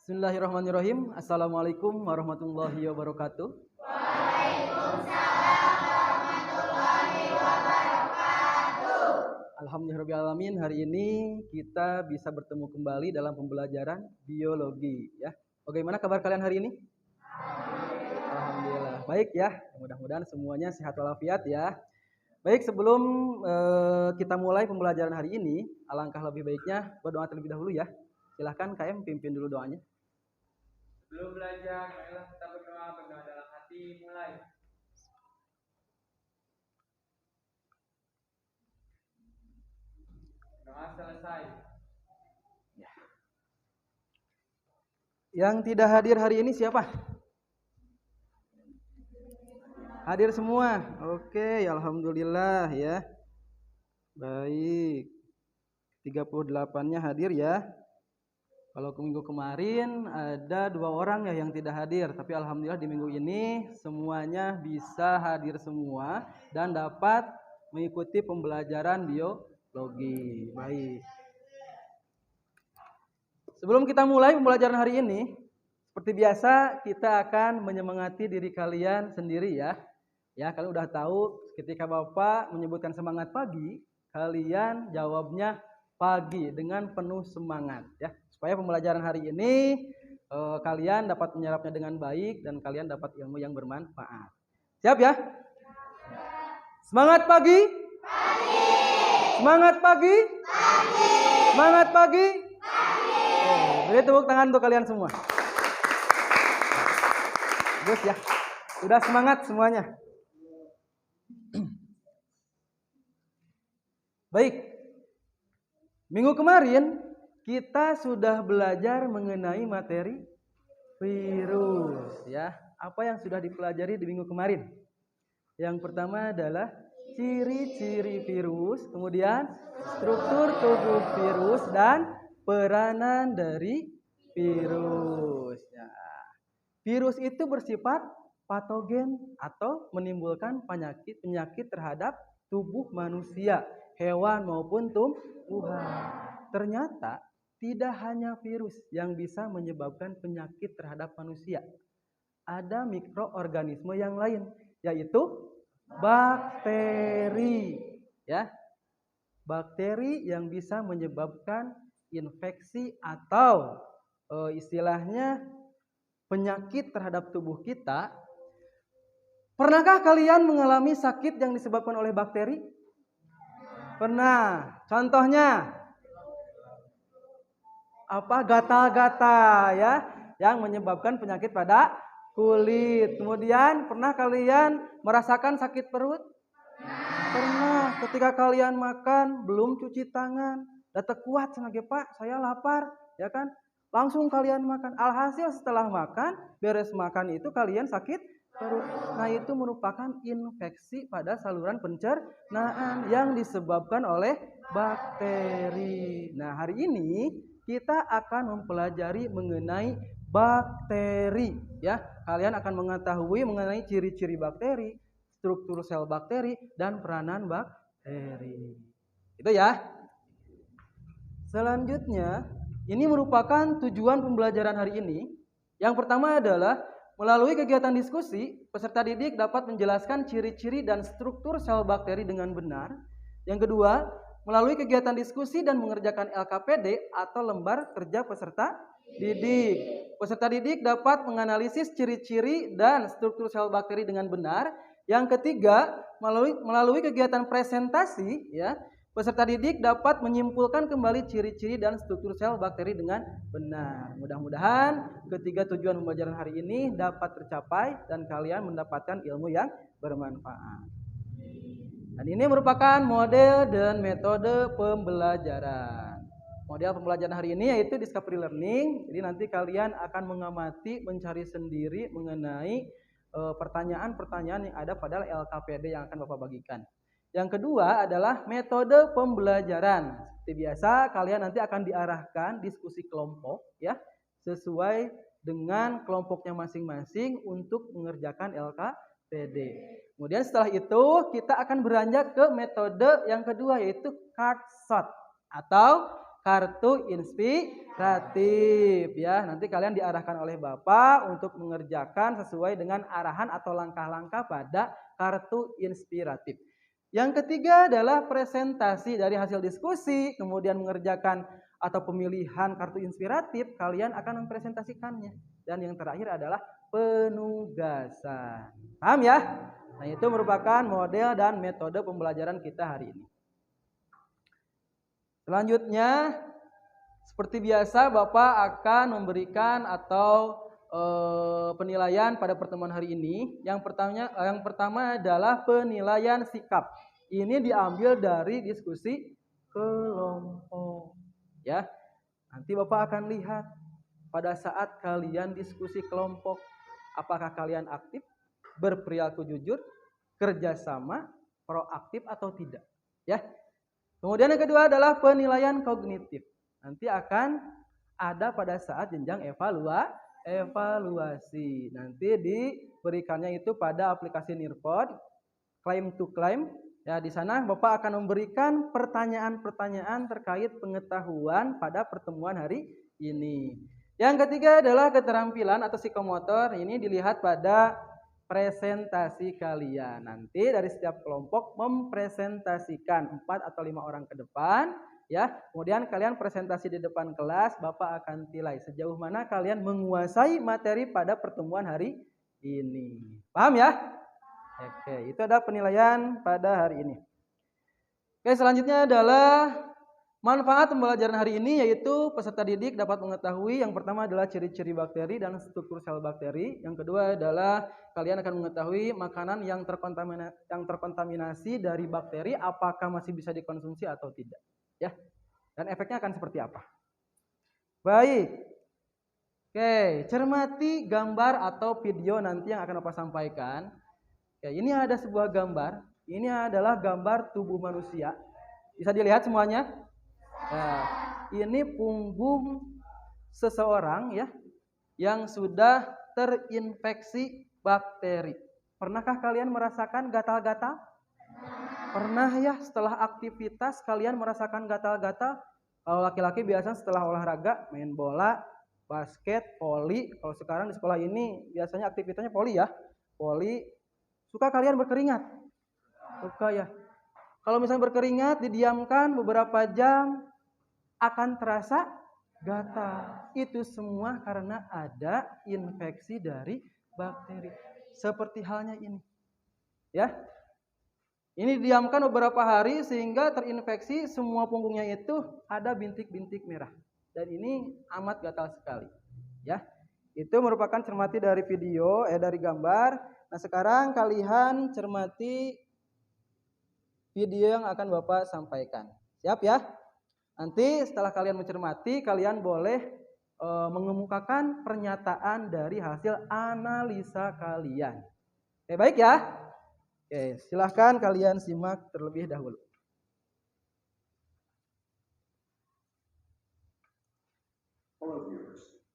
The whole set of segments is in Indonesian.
Bismillahirrahmanirrahim. Assalamualaikum warahmatullahi wabarakatuh. Waalaikumsalam warahmatullahi wabarakatuh. Alhamdulillahirrahmanirrahim. Hari ini kita bisa bertemu kembali dalam pembelajaran biologi ya. Bagaimana kabar kalian hari ini? Alhamdulillah. Baik ya. Mudah-mudahan semuanya sehat walafiat ya. Baik, sebelum kita mulai pembelajaran hari ini, alangkah lebih baiknya berdoa terlebih dahulu ya. Silahkan KM pimpin dulu doanya. Sebelum belajar, marilah kita berdoa dalam hati. Mulai. Doa selesai. Yang tidak hadir hari ini siapa? Hadir semua. Oke, alhamdulillah ya. Baik. 38-nya hadir ya. Kalau minggu kemarin ada 2 orang ya yang tidak hadir, tapi alhamdulillah di minggu ini semuanya bisa hadir semua dan dapat mengikuti pembelajaran biologi. Baik. Sebelum kita mulai pembelajaran hari ini, seperti biasa kita akan menyemangati diri kalian sendiri ya. Ya, kalian udah tahu ketika Bapak menyebutkan semangat pagi, kalian jawabnya pagi dengan penuh semangat ya. Supaya pembelajaran hari ini kalian dapat menyerapnya dengan baik dan kalian dapat ilmu yang bermanfaat. Siap ya? Semangat pagi? Pagi. Semangat pagi? Pagi. Semangat pagi? Pagi. Beri tepuk tangan untuk kalian semua. Bagus ya. Sudah semangat semuanya. Baik. Minggu kemarin kita sudah belajar mengenai materi virus ya. Apa yang sudah dipelajari di minggu kemarin? Yang pertama adalah ciri-ciri virus, kemudian struktur tubuh virus dan peranan dari virus. Ya. Virus itu bersifat patogen atau menimbulkan penyakit terhadap tubuh manusia, hewan maupun tumbuhan. Ternyata tidak hanya virus yang bisa menyebabkan penyakit terhadap manusia. Ada mikroorganisme yang lain, yaitu bakteri. Ya. Bakteri yang bisa menyebabkan infeksi atau istilahnya penyakit terhadap tubuh kita. Pernahkah kalian mengalami sakit yang disebabkan oleh bakteri? Pernah. Contohnya apa? Gatal-gatal ya, yang menyebabkan penyakit pada kulit. Kemudian pernah kalian merasakan sakit perut? Pernah. Ketika kalian makan belum cuci tangan, data kuat sengaja Pak, saya lapar, ya kan? Langsung kalian makan. Alhasil setelah makan, beres makan itu kalian sakit perut. Nah, itu merupakan infeksi pada saluran pencernaan yang disebabkan oleh bakteri. Nah, hari ini kita akan mempelajari mengenai bakteri ya. Kalian akan mengetahui mengenai ciri-ciri bakteri, struktur sel bakteri dan peranan bakteri. Itu ya. Selanjutnya, ini merupakan tujuan pembelajaran hari ini. Yang pertama adalah melalui kegiatan diskusi, peserta didik dapat menjelaskan ciri-ciri dan struktur sel bakteri dengan benar. Yang kedua, melalui kegiatan diskusi dan mengerjakan LKPD atau lembar kerja peserta didik. Peserta didik dapat menganalisis ciri-ciri dan struktur sel bakteri dengan benar. Yang ketiga, melalui kegiatan presentasi ya, peserta didik dapat menyimpulkan kembali ciri-ciri dan struktur sel bakteri dengan benar. Mudah-mudahan ketiga tujuan pembelajaran hari ini dapat tercapai dan kalian mendapatkan ilmu yang bermanfaat. Dan ini merupakan model dan metode pembelajaran. Model pembelajaran hari ini yaitu discovery learning. Jadi nanti kalian akan mengamati, mencari sendiri mengenai pertanyaan-pertanyaan yang ada pada LKPD yang akan Bapak bagikan. Yang kedua adalah metode pembelajaran. Seperti biasa, kalian nanti akan diarahkan diskusi kelompok ya, sesuai dengan kelompoknya masing-masing untuk mengerjakan LKPD. Kemudian setelah itu kita akan beranjak ke metode yang kedua yaitu card shot atau kartu inspiratif ya. Nanti kalian diarahkan oleh Bapak untuk mengerjakan sesuai dengan arahan atau langkah-langkah pada kartu inspiratif. Yang ketiga adalah presentasi dari hasil diskusi, kemudian mengerjakan atau pemilihan kartu inspiratif, kalian akan mempresentasikannya. Dan yang terakhir adalah penugasan. Paham ya? Nah, itu merupakan model dan metode pembelajaran kita hari ini. Selanjutnya, seperti biasa Bapak akan memberikan atau penilaian pada pertemuan hari ini. Yang pertama adalah penilaian sikap. Ini diambil dari diskusi kelompok. Ya, nanti Bapak akan lihat pada saat kalian diskusi kelompok, apakah kalian aktif, berperilaku jujur, kerjasama, proaktif atau tidak. Ya. Kemudian yang kedua adalah penilaian kognitif. Nanti akan ada pada saat jenjang evaluasi. Nanti diberikannya itu pada aplikasi Nearpod, claim to claim. Ya, di sana Bapak akan memberikan pertanyaan-pertanyaan terkait pengetahuan pada pertemuan hari ini. Yang ketiga adalah keterampilan atau psikomotor. Ini dilihat pada presentasi kalian. Nanti dari setiap kelompok mempresentasikan 4 atau 5 orang ke depan. Ya, kemudian kalian presentasi di depan kelas, Bapak akan nilai sejauh mana kalian menguasai materi pada pertemuan hari ini. Paham ya? Oke, itu ada penilaian pada hari ini. Oke, selanjutnya adalah manfaat pembelajaran hari ini, yaitu peserta didik dapat mengetahui yang pertama adalah ciri-ciri bakteri dan struktur sel bakteri. Yang kedua adalah kalian akan mengetahui makanan yang terkontaminasi dari bakteri apakah masih bisa dikonsumsi atau tidak. Ya, dan efeknya akan seperti apa. Baik. Oke, cermati gambar atau video nanti yang akan Bapak sampaikan. Oke, ini ada sebuah gambar. Ini adalah gambar tubuh manusia. Bisa dilihat semuanya? Nah, ini punggung seseorang ya yang sudah terinfeksi bakteri. Pernahkah kalian merasakan gatal-gatal? Pernah ya, setelah aktivitas kalian merasakan gatal-gatal? Kalau laki-laki biasanya setelah olahraga, main bola, basket, voli. Kalau sekarang di sekolah ini biasanya aktivitasnya voli ya. Voli. Suka kalian berkeringat? Suka ya. Kalau misalnya berkeringat, didiamkan beberapa jam, akan terasa gatal. Itu semua karena ada infeksi dari bakteri. Seperti halnya ini. Ya. Ini didiamkan beberapa hari sehingga terinfeksi, semua punggungnya itu ada bintik-bintik merah. Dan ini amat gatal sekali. Ya. Itu merupakan cermati dari video, dari gambar. Nah, sekarang kalian cermati video yang akan Bapak sampaikan. Siap ya? Nanti setelah kalian mencermati, kalian boleh mengemukakan pernyataan dari hasil analisa kalian. Oke, baik ya? Oke, silahkan kalian simak terlebih dahulu. Hello viewers.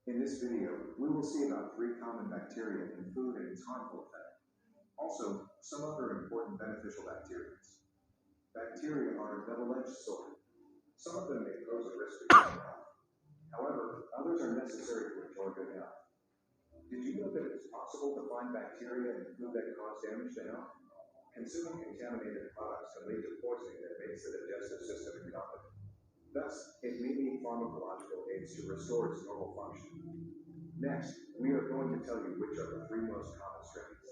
In this video, we will see about 3 common bacteria in food and its harmful effect. Also, some other important beneficial bacteria. Bacteria are a double-edged sword. Some of them may pose a risk to human health. However, others are necessary to ensure good health. Did you know that it's possible to find bacteria in food that cause damage to health? Consuming contaminated products can lead to poisoning that makes the digestive system incompetent. Thus, it may need pharmacological aids to restore its normal function. Next, we are going to tell you which are the 3 most common strains.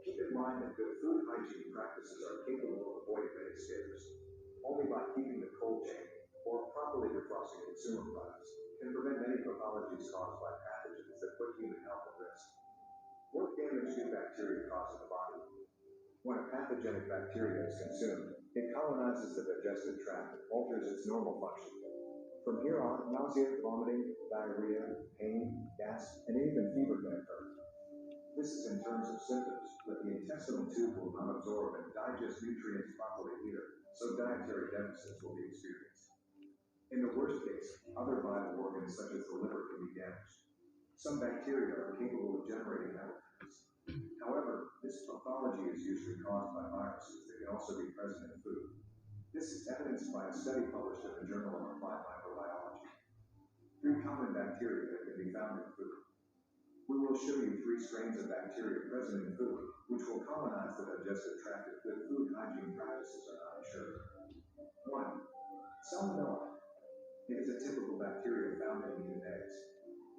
Keep in mind that good food hygiene practices are capable of avoiding many scares. Only by keeping the cold chain or properly defrosting consumer products can prevent many pathologies caused by pathogens that put human health at risk. What damage do bacteria cause in the body? When a pathogenic bacteria is consumed, it colonizes the digestive tract and alters its normal function. From here on, nausea, vomiting, diarrhea, pain, gas, and even fever can occur. This is in terms of symptoms, but the intestinal tube will not absorb and digest nutrients properly either, so dietary deficits will be experienced. In the worst case, other vital organs such as the liver can be damaged. Some bacteria are capable of generating metals. However, this pathology is usually caused by viruses that can also be present in food. This is evidenced by a study published in the Journal of Applied Microbiology. 3 common bacteria that can be found in food. We will show you 3 strains of bacteria present in food, which will colonize the digestive tract if good food hygiene practices are not ensured. 1. Salmonella. It is a typical bacteria found in human eggs.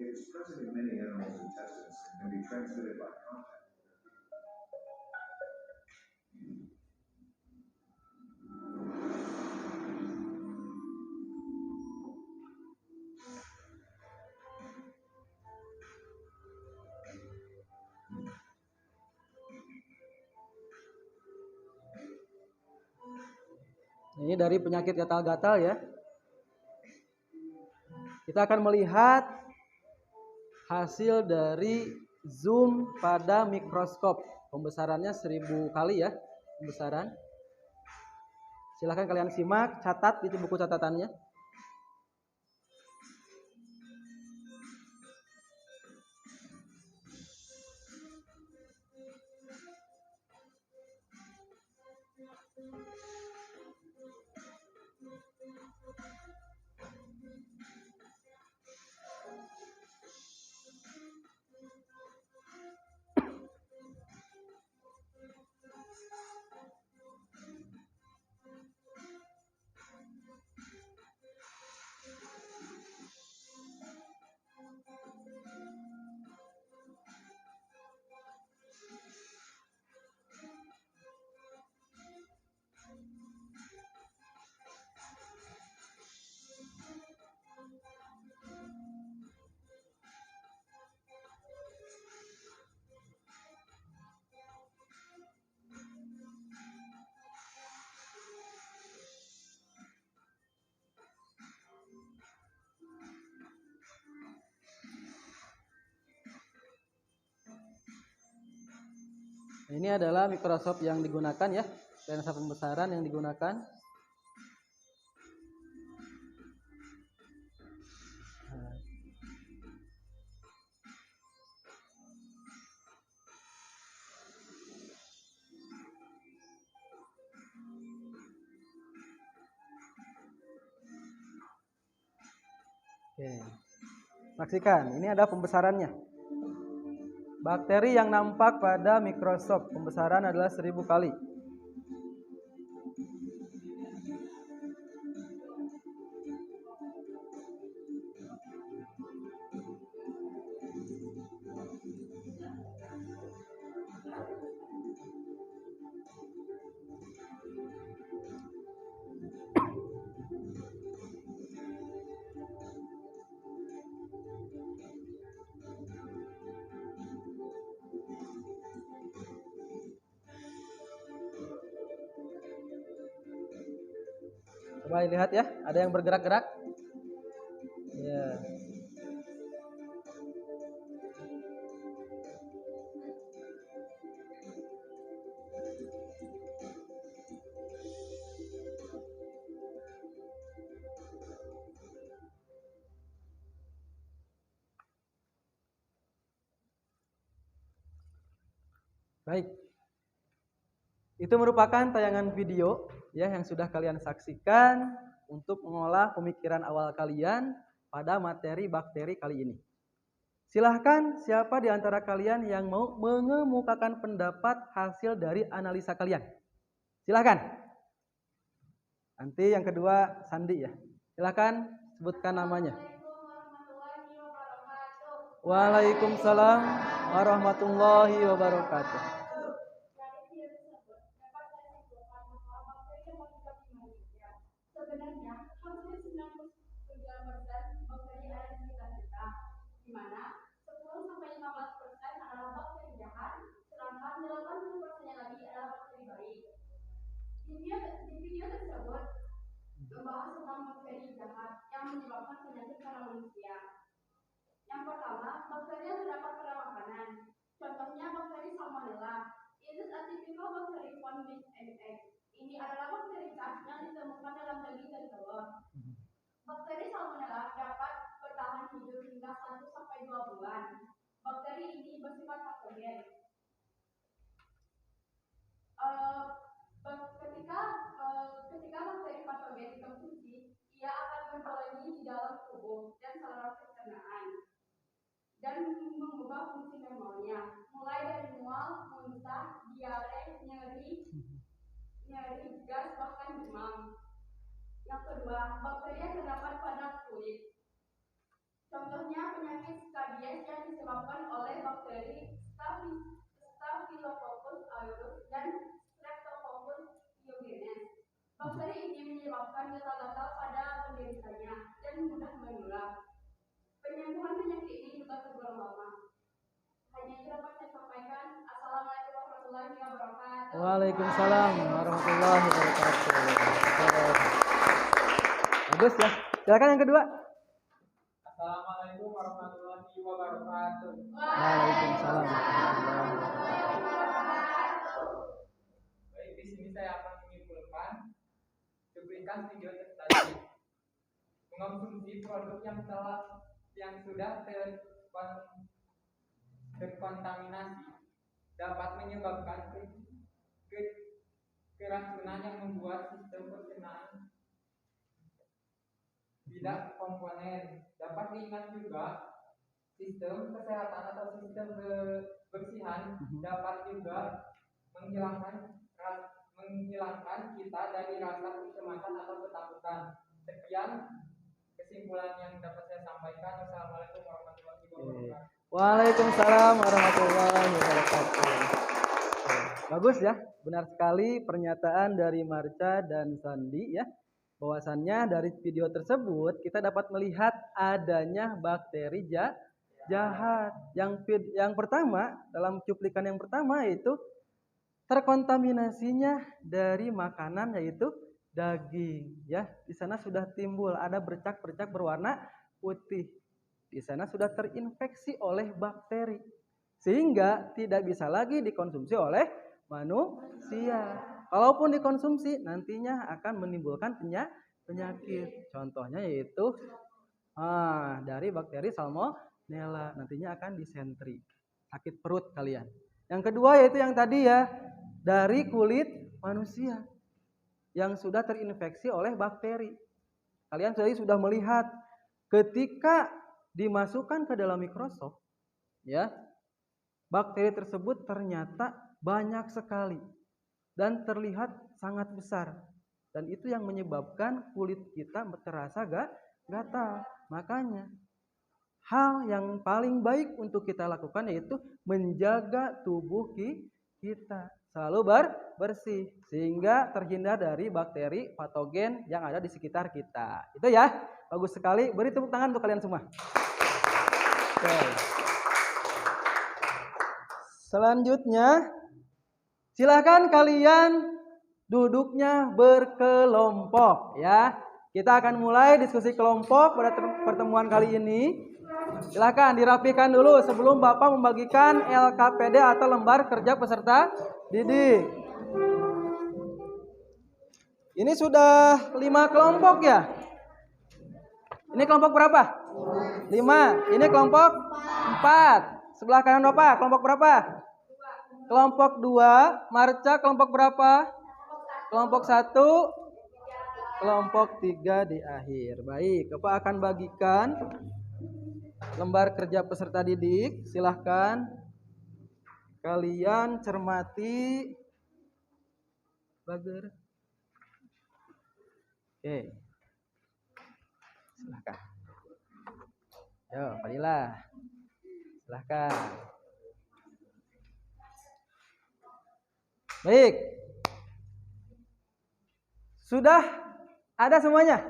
It is present in many animals' intestines and can be transmitted by contact. Ini dari penyakit gatal-gatal ya. Kita akan melihat hasil dari zoom pada mikroskop. Pembesarannya 1000 kali ya, pembesaran. Silahkan kalian simak, catat di buku catatannya. Ini adalah mikroskop yang digunakan ya, lensa pembesaran yang digunakan. Oke. Saksikan, ini ada pembesarannya. Bakteri yang nampak pada mikroskop pembesaran adalah 1000 kali. Coba lihat ya, ada yang bergerak-gerak. Ya. Baik. Itu merupakan tayangan video ya yang sudah kalian saksikan untuk mengolah pemikiran awal kalian pada materi bakteri kali ini. Silahkan siapa di antara kalian yang mau mengemukakan pendapat hasil dari analisa kalian. Silahkan. Nanti yang kedua Sandi ya. Silahkan sebutkan namanya. Waalaikumsalam warahmatullahi wabarakatuh. Sebenarnya hampir 99% bakteri ada di sekitar kita, di mana 10-15% adalah bakteri jahat, sedangkan 80% lagi adalah bakteri baik. Di video tersebut membahas tentang bakteri jahat yang menyebabkan penyakit pada manusia. Yang pertama, bakteri yang terdapat pada makanan. Contohnya bakteri Salmonella. It is a typical bacteria found in egg. Ini adalah bakteri cat yang ditemukan dalam daging dan telur. Bakteri Salmonella dapat bertahan hidup hingga 1-2 bulan. Bakteri ini bersifat patogen. Ketika bakteri pencernaan dan mengubah fungsi normalnya, mulai dari mual, muntah, diare, nyeri, gas, bahkan demam. Yang kedua, bakteri yang terdapat pada kulit. Contohnya penyakit skabies yang disebabkan oleh bakteri Staphylococcus aureus dan Streptococcus pyogenes. Bakteri ini menyebabkan gatal-gatal pada penderitannya dan mudah menular. Penyembuhan penyakit ini juga tergolong lama. Hanya itu dapat saya sampaikan. Assalamualaikum warahmatullahi wabarakatuh. Waalaikumsalam warahmatullahi wabarakatuh. Bagus ya. Silakan yang kedua. Assalamualaikum warahmatullahi wabarakatuh. Waalaikumsalam. Baik, di sini saya akan menyimpulkan cuplikan video tadi. Mengonsumsi produk yang sudah terkontaminasi dapat menyebabkan keracunan yang membuat sistem pencernaan tidak komponen. Dapat diingat juga, sistem kesehatan atau sistem kebersihan dapat juga menghilangkan kita dari rasa kecemasan atau ketakutan. Sekian kesimpulan yang dapat saya sampaikan. Wassalamualaikum warahmatullahi wabarakatuh. Waalaikumsalam warahmatullahi wabarakatuh. Bagus ya, benar sekali pernyataan dari Marca dan Sandi ya. Bahwasannya dari video tersebut kita dapat melihat adanya bakteri jahat. Yang pertama, dalam cuplikan yang pertama yaitu terkontaminasinya dari makanan yaitu daging ya. Di sana sudah timbul ada bercak-bercak berwarna putih. Di sana sudah terinfeksi oleh bakteri sehingga tidak bisa lagi dikonsumsi oleh manusia. Kalaupun dikonsumsi nantinya akan menimbulkan penyakit. Contohnya yaitu dari bakteri salmonella, nantinya akan disentri, sakit perut kalian. Yang kedua yaitu yang tadi ya, dari kulit manusia yang sudah terinfeksi oleh bakteri. Kalian sudah melihat ketika dimasukkan ke dalam mikroskop ya, bakteri tersebut ternyata banyak sekali dan terlihat sangat besar, dan itu yang menyebabkan kulit kita terasa gatal. Makanya hal yang paling baik untuk kita lakukan yaitu menjaga tubuh kita selalu bersih sehingga terhindar dari bakteri patogen yang ada di sekitar kita. Itu ya, bagus sekali. Beri tepuk tangan untuk kalian semua. Oke. Selanjutnya, silakan kalian duduknya berkelompok ya. Kita akan mulai diskusi kelompok pada pertemuan kali ini. Silakan dirapikan dulu sebelum Bapak membagikan LKPD atau lembar kerja peserta didik. Ini sudah 5 kelompok ya? Ini kelompok berapa? 5. Ini kelompok 4. Sebelah kanan Bapak, kelompok berapa? Kelompok 2. Marca kelompok berapa? Kelompok 1. Kelompok 3 di akhir. Baik, Bapak akan bagikan lembar kerja peserta didik. Silahkan kalian cermati. Bager. Oke. Silahkan. Yo, Fadilah. Silahkan. Baik. Sudah ada semuanya?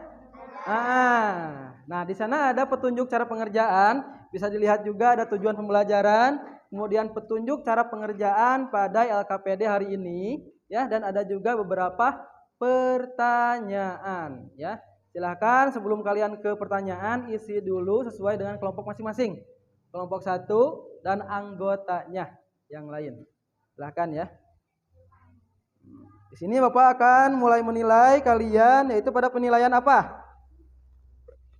Nah, di sana ada petunjuk cara pengerjaan, bisa dilihat juga ada tujuan pembelajaran, kemudian petunjuk cara pengerjaan pada LKPD hari ini, ya, dan ada juga beberapa pertanyaan, ya. Silakan sebelum kalian ke pertanyaan isi dulu sesuai dengan kelompok masing-masing. Kelompok 1 dan anggotanya yang lain. Silakan ya. Di sini Bapak akan mulai menilai kalian yaitu pada penilaian apa?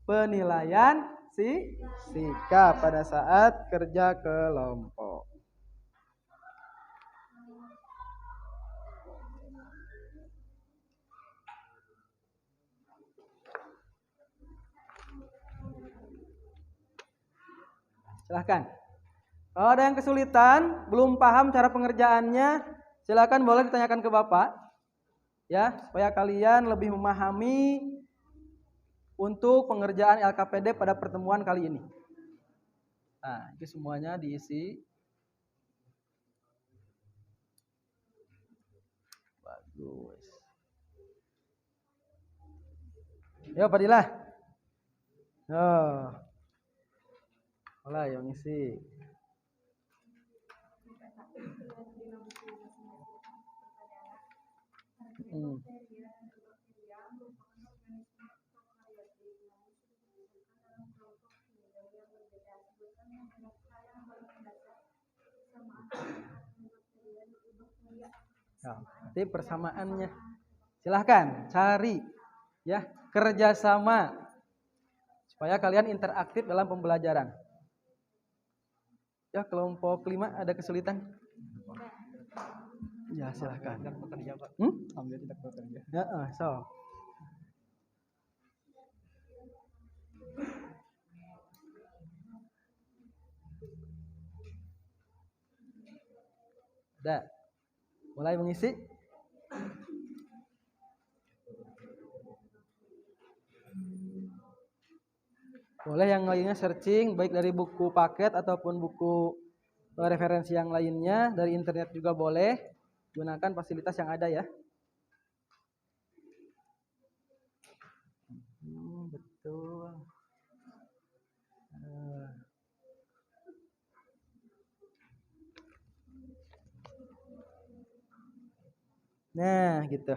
Penilaian sikap pada saat kerja kelompok. Silahkan. Kalau ada yang kesulitan, belum paham cara pengerjaannya, silakan boleh ditanyakan ke Bapak. Ya, supaya kalian lebih memahami untuk pengerjaan LKPD pada pertemuan kali ini. Nah, itu semuanya diisi. Bagus. Yo, Fadilah. Oh. Mulai yang isi. Nah, nanti persamaannya. Silahkan cari ya kerjasama supaya kalian interaktif dalam pembelajaran. Ya, kelompok 5 ada kesulitan? Ya, silahkan. Ambil tidak bekerja. Ya, so. Udah. Mulai mengisi. Boleh yang lainnya searching baik dari buku paket ataupun buku referensi yang lainnya, dari internet juga boleh. Gunakan fasilitas yang ada ya. Betul. Nah, gitu.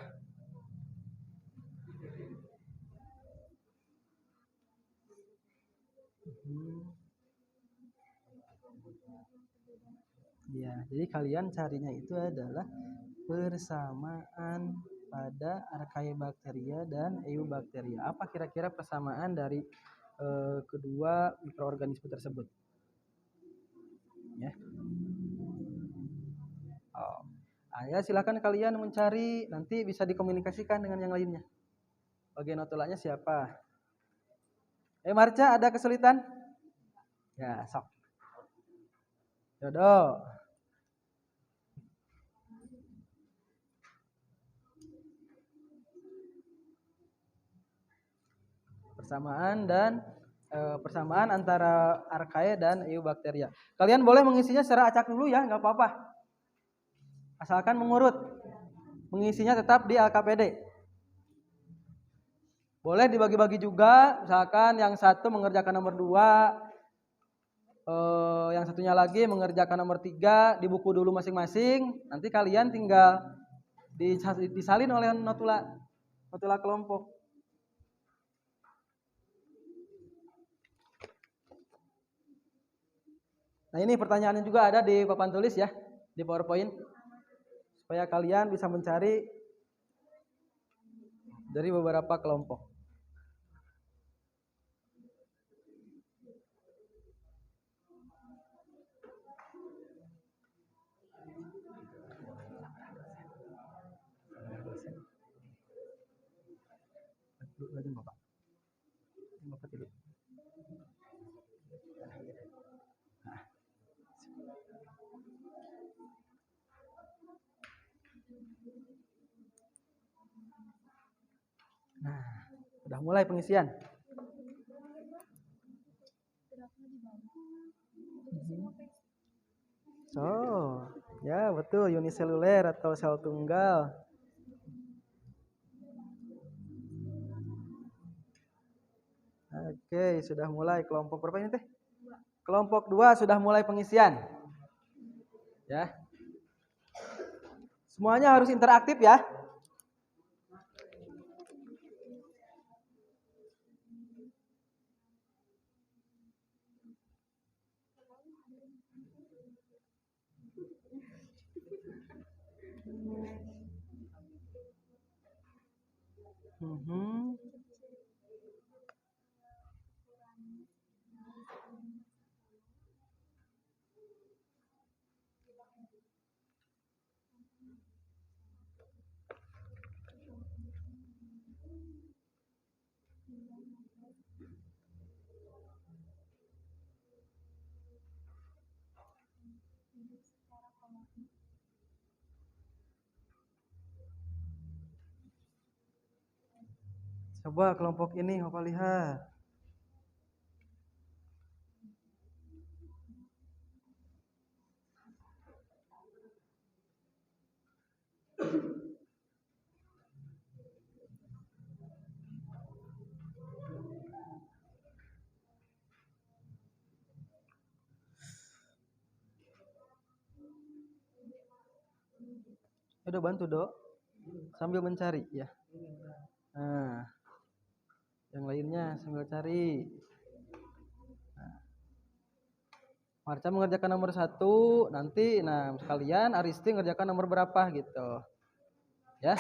Ya, jadi kalian carinya itu adalah persamaan pada Archaebacteria dan Eubacteria. Apa kira-kira persamaan dari kedua mikroorganisme tersebut? Ya. Oh. Ya, silakan kalian mencari, nanti bisa dikomunikasikan dengan yang lainnya. Bagian notulanya siapa? Marca, ada kesulitan? Ya, sok. Dodo. Persamaan antara Archaea dan Eubacteria. Kalian boleh mengisinya secara acak dulu ya, nggak apa-apa. Asalkan mengurut. Mengisinya tetap di LKPD. Boleh dibagi-bagi juga, misalkan yang satu mengerjakan nomor 2, yang satunya lagi mengerjakan nomor 3 di buku dulu masing-masing. Nanti kalian tinggal disalin oleh notula kelompok. Nah, ini pertanyaannya juga ada di papan tulis ya, di PowerPoint. Supaya kalian bisa mencari dari beberapa kelompok. Bapak tidur. Nah, udah mulai pengisian. Ya betul, uniseluler atau sel tunggal. Oke, sudah mulai kelompok berapa ini teh? Kelompok 2 sudah mulai pengisian. Ya. Semuanya harus interaktif ya. Coba kelompok ini Bapak lihat. Udah bantu Dok, sambil mencari ya. Nah, yang lainnya sambil cari. Nah, Marca mengerjakan nomor 1, nanti, nah sekalian Aristi mengerjakan nomor berapa gitu, ya.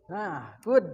Nah, good.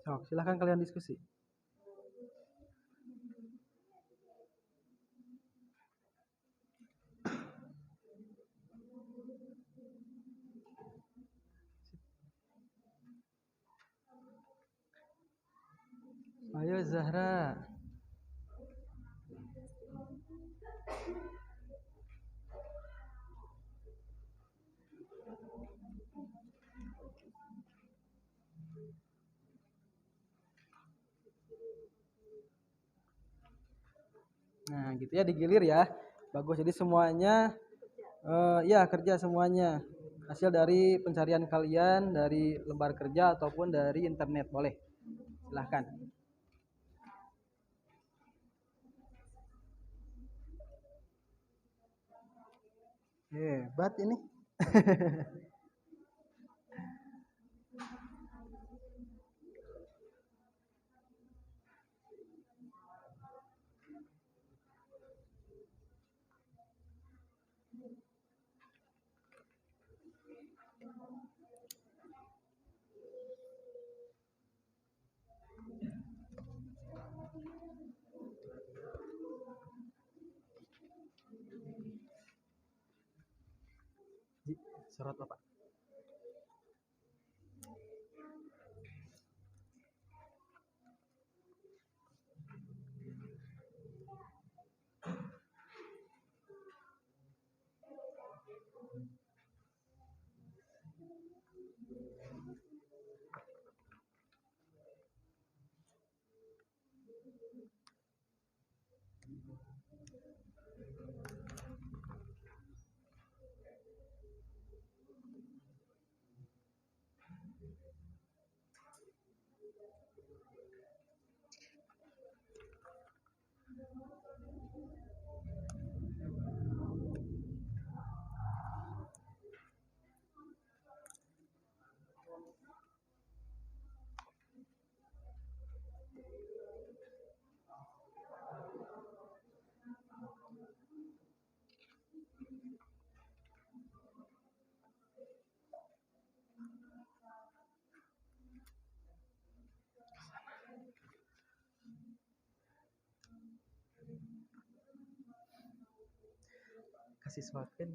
So, silahkan kalian diskusi. Ayo Zahra. Nah, gitu ya, digilir ya. Bagus. Jadi semuanya ya kerja semuanya. Hasil dari pencarian kalian dari lembar kerja ataupun dari internet, boleh. Silahkan. Hebat ini. Sorot Bapak. Kasih suapin.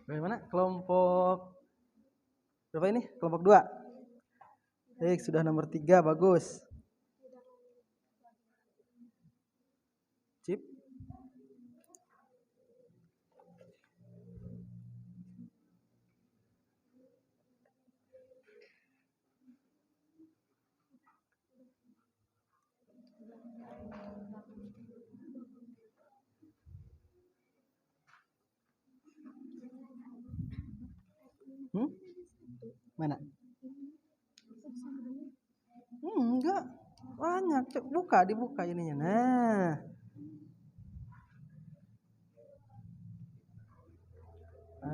Bagaimana kelompok Berapa ini? Kelompok 2. Baik, sudah nomor 3, bagus. Sip. Mana? Enggak. Banyak. Buka, dibuka ininya. Nah.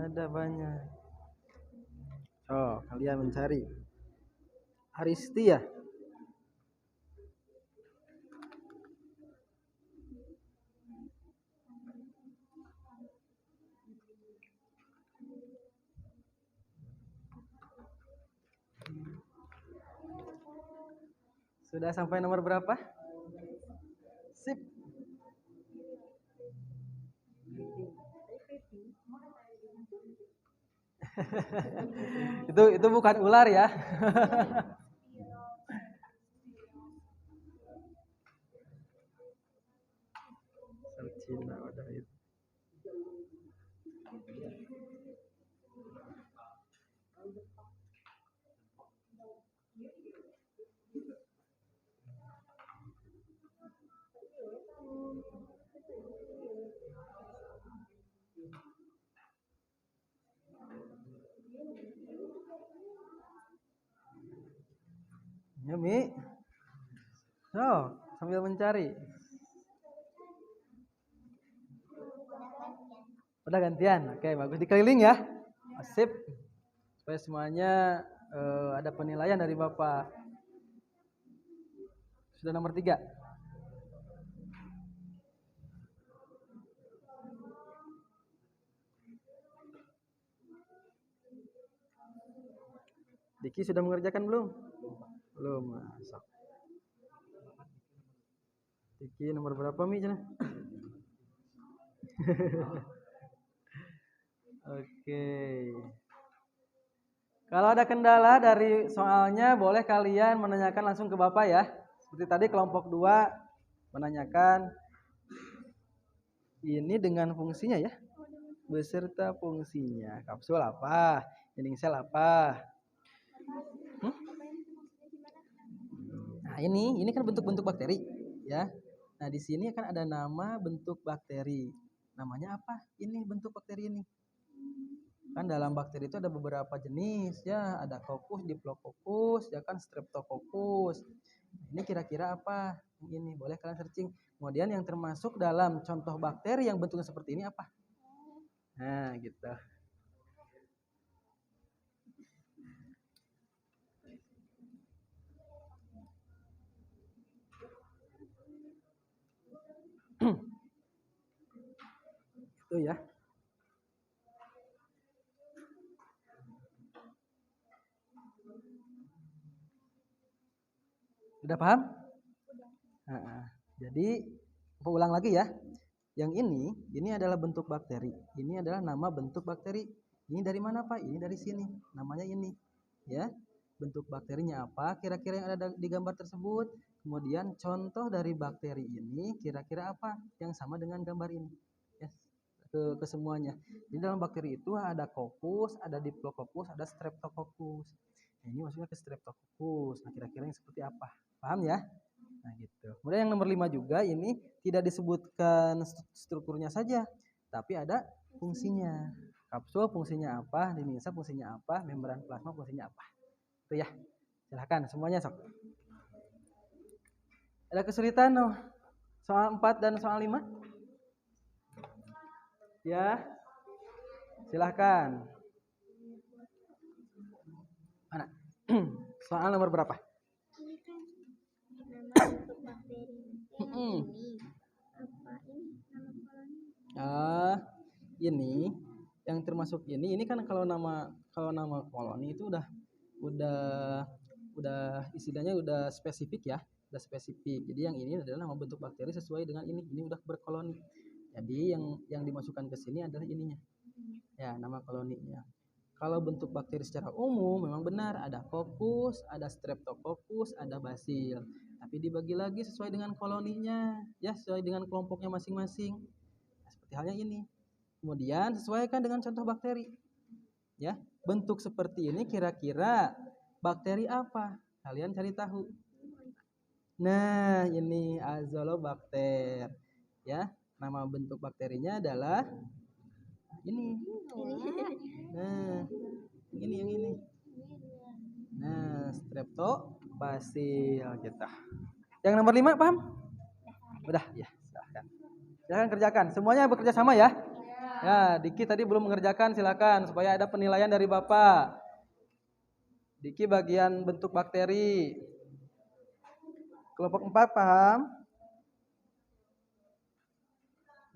Ada banyak. Oh, kalian mencari. Aristi ya? Sudah sampai nomor berapa? Sip. itu bukan ular ya. Cina ada itu. Ya, Mi. So, sambil mencari. Udah gantian. Oke, bagus. Dikeliling ya. Sip. Supaya semuanya ada penilaian dari Bapak. Sudah nomor 3. Diki sudah mengerjakan belum? Belum. Masuk. Diki nomor berapa, Mi? Oke. Kalau ada kendala dari soalnya, boleh kalian menanyakan langsung ke Bapak ya. Seperti tadi kelompok 2 menanyakan ini dengan fungsinya ya. Beserta fungsinya. Kapsul apa? Dinding sel apa? Nah, ini kan bentuk-bentuk bakteri ya. Nah, di sini kan ada nama bentuk bakteri. Namanya apa? Ini bentuk bakteri ini. Kan dalam bakteri itu ada beberapa jenis ya, ada Coccus, Diplococcus, ya kan Streptococcus. Ini kira-kira apa? Ini boleh kalian searching. Kemudian yang termasuk dalam contoh bakteri yang bentuknya seperti ini apa? Nah, gitu. Itu ya. Sudah paham? Nah, jadi aku ulang lagi ya. Yang ini adalah bentuk bakteri. Ini adalah nama bentuk bakteri. Ini dari mana, Pak? Ini dari sini. Namanya ini. Ya. Bentuk bakterinya apa? Kira-kira yang ada di gambar tersebut. Kemudian contoh dari bakteri ini kira-kira apa yang sama dengan gambar ini. Ya. Ke semuanya. Jadi dalam bakteri itu ada Coccus, ada Diplococcus, ada Streptococcus. Nah, ini maksudnya ke Streptococcus. Nah, kira-kira yang seperti apa? Paham ya? Nah, gitu. Kemudian yang nomor 5 juga ini tidak disebutkan strukturnya saja, tapi ada fungsinya. Kapsul fungsinya apa, dinding sel fungsinya apa, membran plasma fungsinya apa. Itu ya. Silahkan semuanya sok. Ada kesulitan no? Soal 4 dan soal 5? Ya. Silahkan. Mana? Soal nomor berapa? Ini yang termasuk ini kan kalau nama koloni itu udah istilahnya udah spesifik ya, udah spesifik. Jadi yang ini adalah nama bentuk bakteri sesuai dengan ini udah berkoloni. Jadi yang dimasukkan ke sini adalah ininya. Ya, nama koloninya. Kalau bentuk bakteri secara umum memang benar, ada Coccus, ada Streptococcus, ada Bacillus. Tapi dibagi lagi sesuai dengan koloninya, ya sesuai dengan kelompoknya masing-masing. Nah, seperti halnya ini. Kemudian sesuaikan dengan contoh bakteri. Ya, bentuk seperti ini kira-kira bakteri apa? Kalian cari tahu. Nah, ini Azolobacter. Ya, nama bentuk bakterinya adalah ini. Nah, ini yang ini. Nah, Streptobacillus kita. Yang nomor 5 paham? Udah, ya, silahkan. Silahkan kerjakan. Semuanya bekerja sama ya? Ya, Diki tadi belum mengerjakan, silakan supaya ada penilaian dari Bapak. Diki bagian bentuk bakteri. Kelompok 4 paham?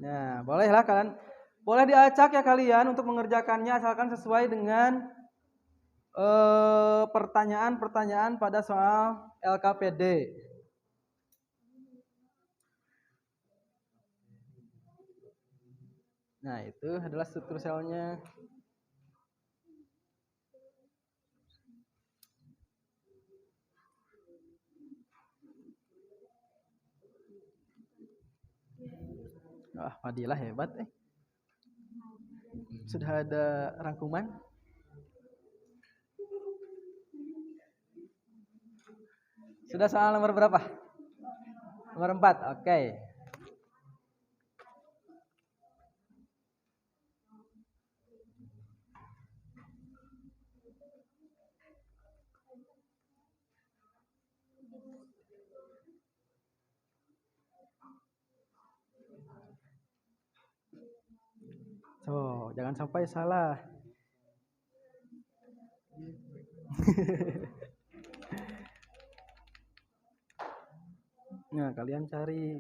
Nah, bolehlah kalian. Boleh diacak ya kalian untuk mengerjakannya asalkan sesuai dengan pertanyaan-pertanyaan pada soal LKPD. Nah, itu adalah struktur selnya. Wah, Fadilah hebat Sudah ada rangkuman? Sudah soal nomor berapa? Nomor 4, oke. So, jangan sampai salah. Nah, kalian cari.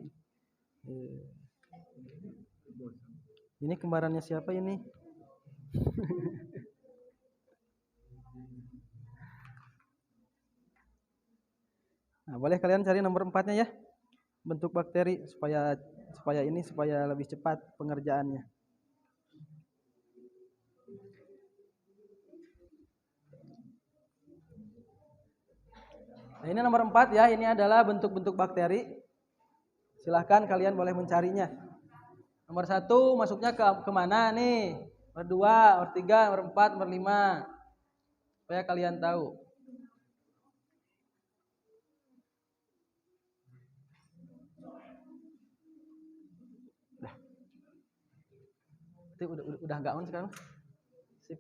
Ini kembarannya siapa ini? Nah, boleh kalian cari nomor 4-nya ya. Bentuk bakteri supaya lebih cepat pengerjaannya. Nah, ini nomor 4 ya, ini adalah bentuk-bentuk bakteri. Silahkan kalian boleh mencarinya. Nomor 1 masuknya ke mana nih? Nomor 2, nomor 3, nomor 4, nomor 5. Supaya kalian tahu. Udah nggak on sekarang? Sip.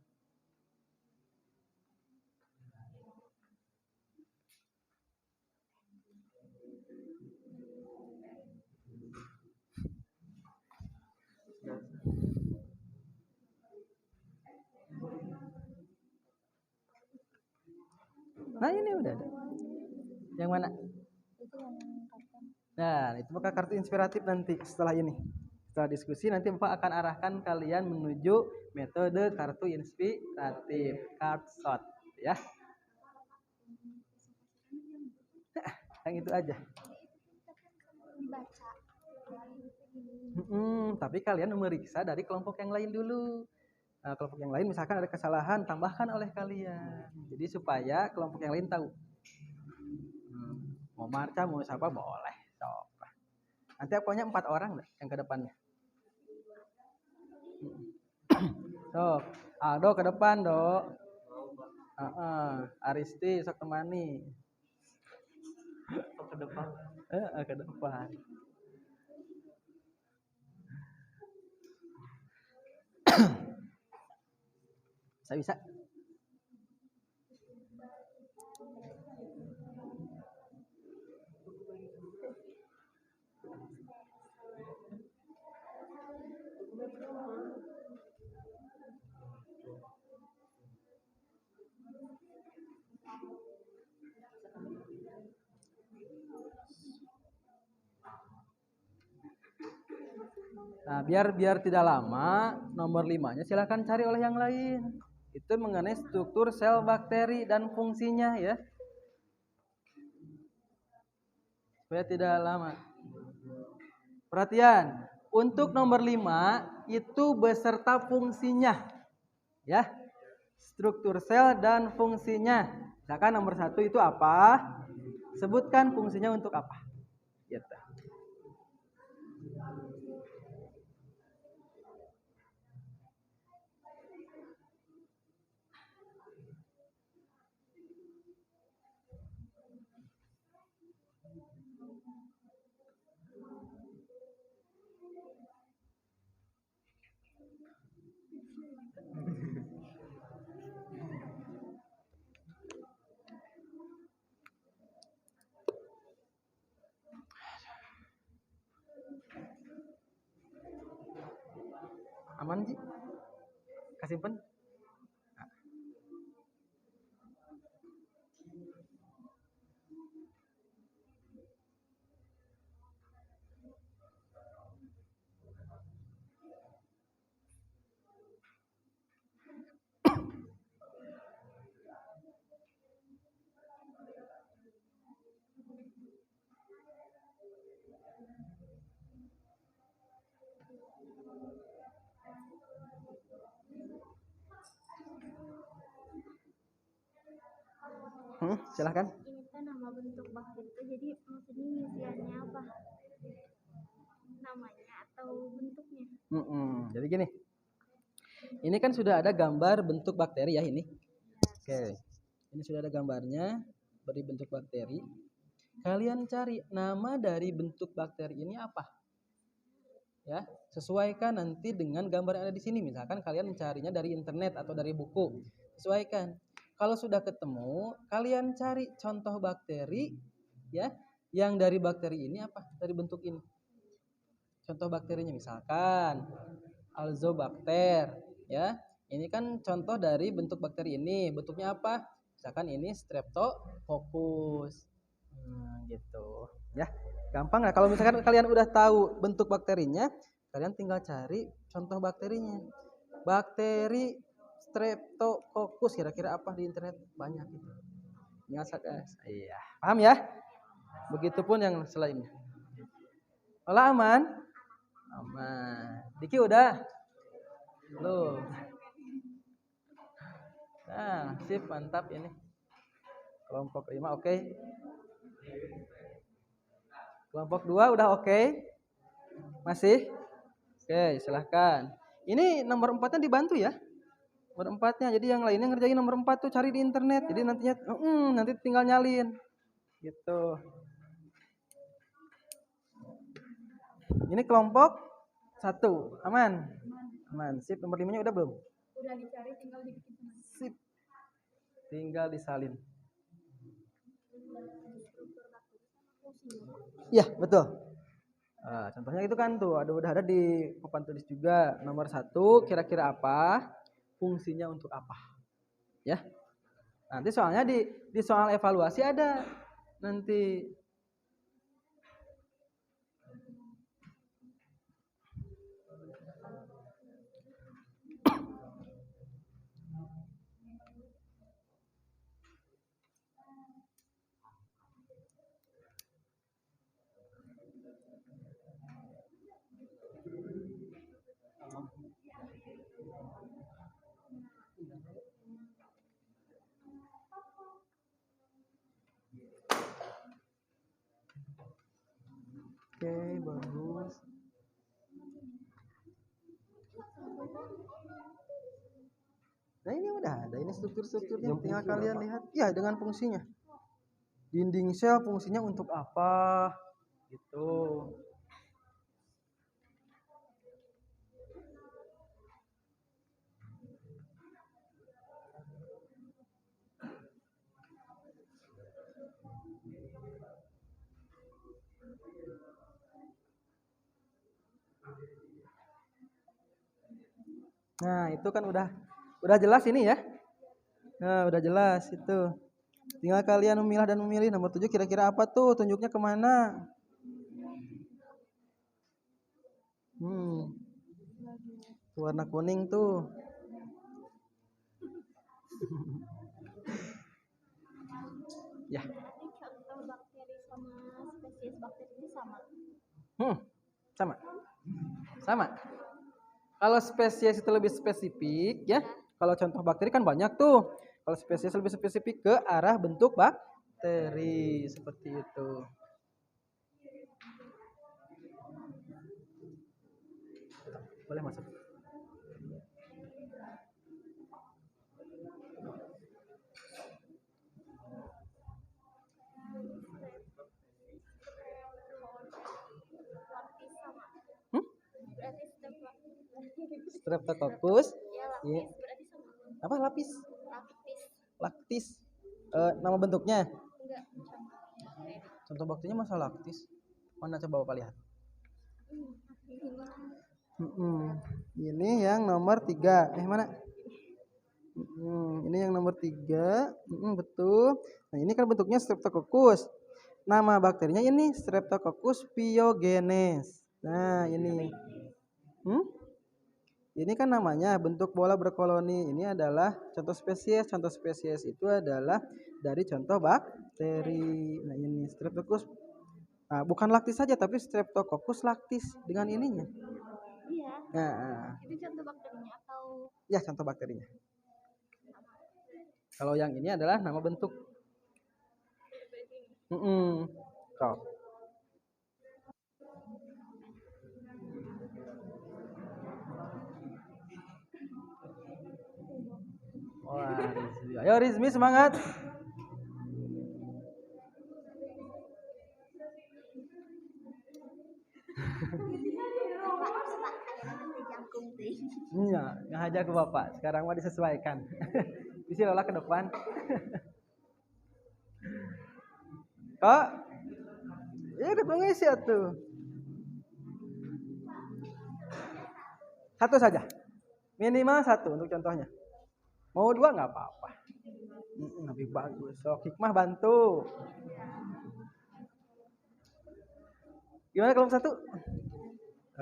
Nah, ini udah ada. Yang mana? Nah, itu maka kartu inspiratif nanti setelah ini. Setelah diskusi nanti Bapak akan arahkan kalian menuju metode kartu inspiratif, card shot, ya. Yang itu aja. Tapi kalian memeriksa dari kelompok yang lain dulu. Nah, kelompok yang lain misalkan ada kesalahan, tambahkan oleh kalian. Jadi supaya kelompok yang lain tahu. Mau Marca, mau siapa boleh. Coba. Nanti pokoknya 4 orang deh yang ke depannya. So, Aldo ke depan, Do. Aristi sok temani. Ke depan. Ke depan. Saya bisa. Nah, biar tidak lama, nomor 5-nya silakan cari oleh yang lain. Itu mengenai struktur sel bakteri dan fungsinya ya. Supaya tidak lama. Perhatian, untuk nomor 5 itu beserta fungsinya. Ya. struktur sel dan fungsinya. Misalkan nomor 1 itu apa? Sebutkan fungsinya untuk apa. Gitu. Aman Ji? Kasih pen? Silahkan. Ini kan nama bentuk bakteri itu, jadi maksudnya isiannya apa? Namanya atau bentuknya? Jadi gini, ini kan sudah ada gambar bentuk bakteri ya ini. Oke, ini sudah ada gambarnya beri bentuk bakteri. Kalian cari nama dari bentuk bakteri ini apa? Ya, sesuaikan nanti dengan gambar yang ada di sini. Misalkan kalian mencarinya dari internet atau dari buku, sesuaikan. Kalau sudah ketemu, kalian cari contoh bakteri ya, yang dari bakteri ini apa? Dari bentuk ini. Contoh bakterinya misalkan Azobacter ya. Ini kan contoh dari bentuk bakteri ini. Bentuknya apa? Misalkan ini Streptococcus. Gitu ya. Gampang lah kalau misalkan kalian udah tahu bentuk bakterinya, kalian tinggal cari contoh bakterinya. Bakteri Streptococcus kira-kira apa di internet? Banyak itu. Biasa guys. Iya, paham ya? Begitupun yang selainnya. Olah aman? Aman. Diki udah? Belum. Nah, sip, mantap ini. Kelompok 5 oke. Kelompok 2 udah oke? Masih? Oke, silahkan. Ini nomor 4-nya dibantu ya. Nomor 4-nya. Jadi yang lainnya ngerjain nomor 4 tuh cari di internet. Jadi nantinya nanti tinggal nyalin. Gitu. Ini kelompok 1. Aman? Aman. Sip, nomor 5-nya udah belum? Udah dicari, tinggal dibikin sama. Sip. Tinggal disalin. Iya, betul. Nah, contohnya itu kan tuh, udah ada di papan tulis juga. Nomor 1, kira-kira apa? Fungsinya untuk apa? Ya. Nanti soalnya di soal evaluasi ada nanti. Oke, bagus. Nah ini udah ada, ini struktur-strukturnya. Tinggal kalian lihat. Ya, dengan fungsinya. Dinding sel fungsinya untuk apa? Gitu. Nah, itu kan udah jelas ini ya. Nah, udah jelas itu. Tinggal kalian memilah dan memilih. Nomor 7 kira-kira apa tuh? Tunjuknya kemana? Warna kuning tuh. Ya. Berarti contoh bakteri sama spesies bakteri ini sama? Sama. Sama. Kalau spesies itu lebih spesifik ya. Kalau contoh bakteri kan banyak tuh. Kalau spesies lebih spesifik ke arah bentuk bakteri seperti itu. Boleh masuk. Berarti Streptococcus. ya lapis Iya. berarti sama. Apa lapis? Lapis. Laktis. Nama bentuknya. Enggak contohnya. Contoh bakterinya masa laktis. Mana coba Bapak lihat. Ini yang nomor 3. Mana? Ini yang nomor 3. Betul. Nah, ini kan bentuknya Streptococcus. Nama bakterinya ini Streptococcus pyogenes. Nah, ini. Ini kan namanya bentuk bola berkoloni. Ini adalah contoh spesies. Contoh spesies itu adalah dari contoh bakteri. Nah, ini Streptococcus. Nah, bukan laktis saja tapi Streptococcus laktis dengan ininya. Iya. Nah, Itu contoh bakterinya atau ya contoh bakterinya. Kalau yang ini adalah nama bentuk. Kau. Wah, Rizmi. Ayo Rizmi semangat. Iya, ngahaja ke Bapak. Sekarang mah disesuaikan. Bisa lola ke depan. Kok? Iya, ketemu ngisi atuh. Satu saja. Minimal satu untuk contohnya. Mau 2 nggak apa-apa. Lebih bagus. So, hikmah bantu. Gimana kelompok 1?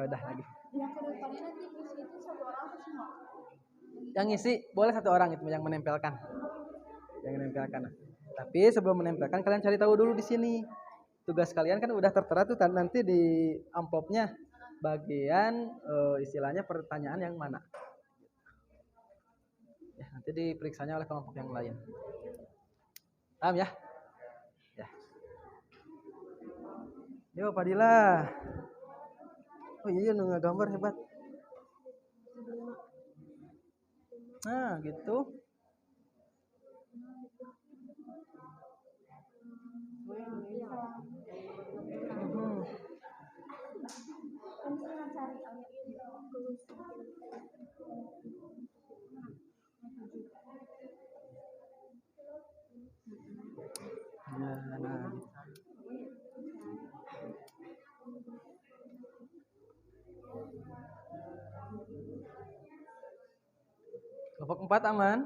Udah lagi. Yang kedepannya nanti ngisi itu 1 orang atau semua? Yang ngisi boleh 1 orang itu yang menempelkan. Yang menempelkan. Tapi sebelum menempelkan kalian cari tahu dulu di sini. Tugas kalian kan udah tertera tuh nanti di amplopnya bagian istilahnya pertanyaan yang mana. Ya, nanti diperiksanya oleh kelompok yang lain. Paham ya? Ya. Yo Padilla. Oh iya nggak gambar hebat. Nah gitu. Nah. Kelompok 4 aman.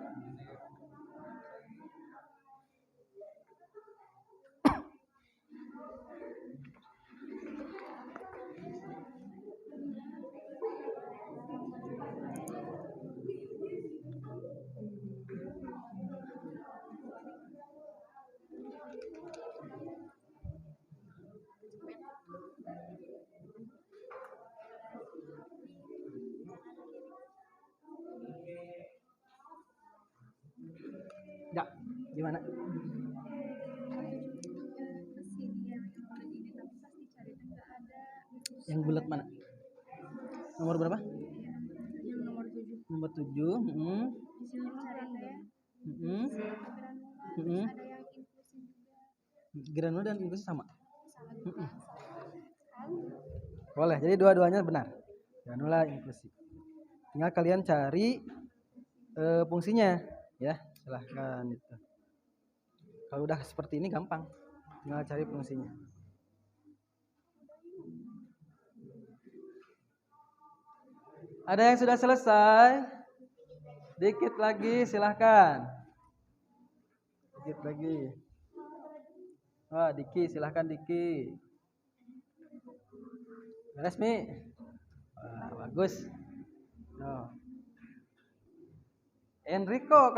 Enggak, gimana? Yang bulat mana? Nomor berapa? yang nomor 7. Nomor 7. Di sini cari ya. Ada yang infusi juga. Granula dan infusi sama. Boleh, jadi dua-duanya benar. Granula, infusi. Tinggal kalian cari fungsinya, ya. Silahkan itu. Kalau udah seperti ini gampang, tinggal cari fungsinya. Ada yang sudah selesai? Dikit lagi, silahkan. Dikit lagi. Wah, Diki, silahkan Diki. Beres, Mi? Wah, bagus. No. Enrico,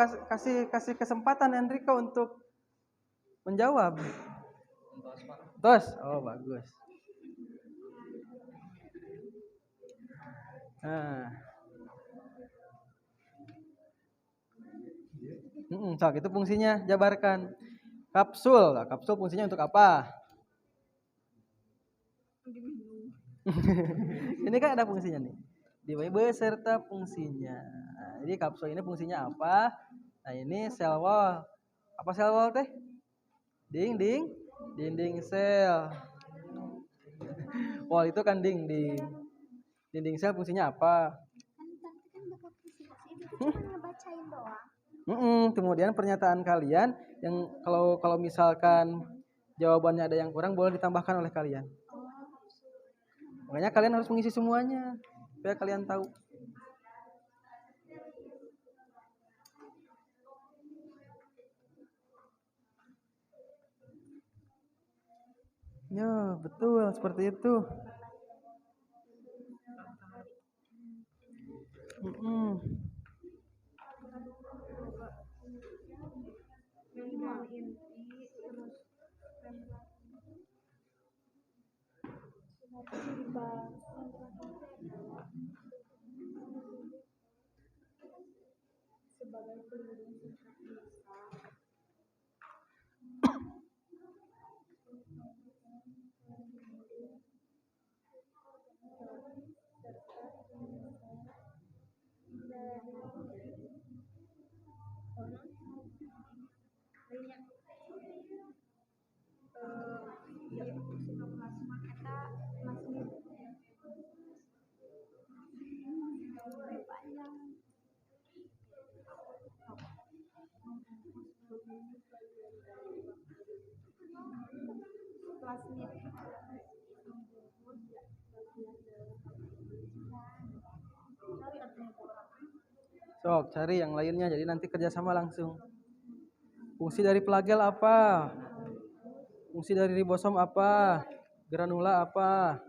kasih kesempatan Enrico untuk menjawab. Tos, oh bagus. Nah. Sok, itu fungsinya jabarkan. Kapsul, nah, kapsul fungsinya untuk apa? Ini kan ada fungsinya nih. Diwai beserta fungsinya. Nah, jadi kapsul ini fungsinya apa? Nah, ini sel wall. Apa sel wall teh? Dinding sel. Wall itu kan dinding. Dinding sel fungsinya apa? Kan tante kan bakal presentasi itu cuma ngebacain doang. Kemudian pernyataan kalian yang kalau misalkan jawabannya ada yang kurang boleh ditambahkan oleh kalian. Makanya kalian harus mengisi semuanya supaya kalian tahu. Ya, betul seperti itu. Sok, cari yang lainnya. Jadi nanti kerjasama langsung. Fungsi dari flagel apa? Fungsi dari ribosom apa? Granula apa?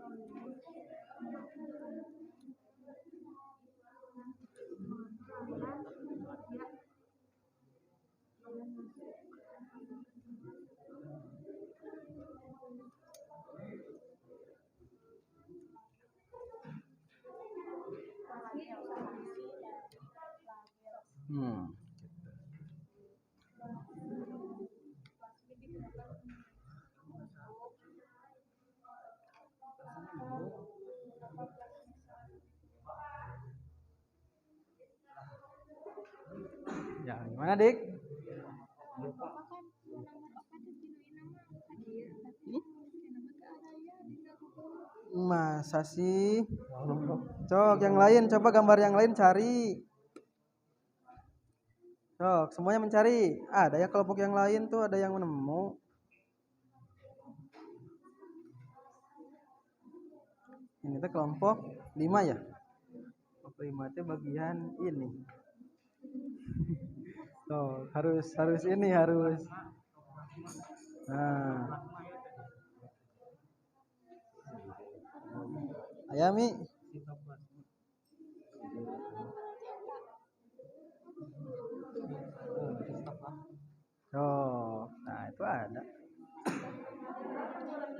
Ya, gimana, Dik? Masa sih? Cok, yang lain coba gambar yang lain cari. Cok, semuanya mencari. Ada ya kelompok yang lain tuh ada yang menemu. Ini tuh kelompok 5 ya? Kelompok 5 itu bagian ini. Tuh, harus ini harus. Nah. Ayami. Oh, nah itu ada.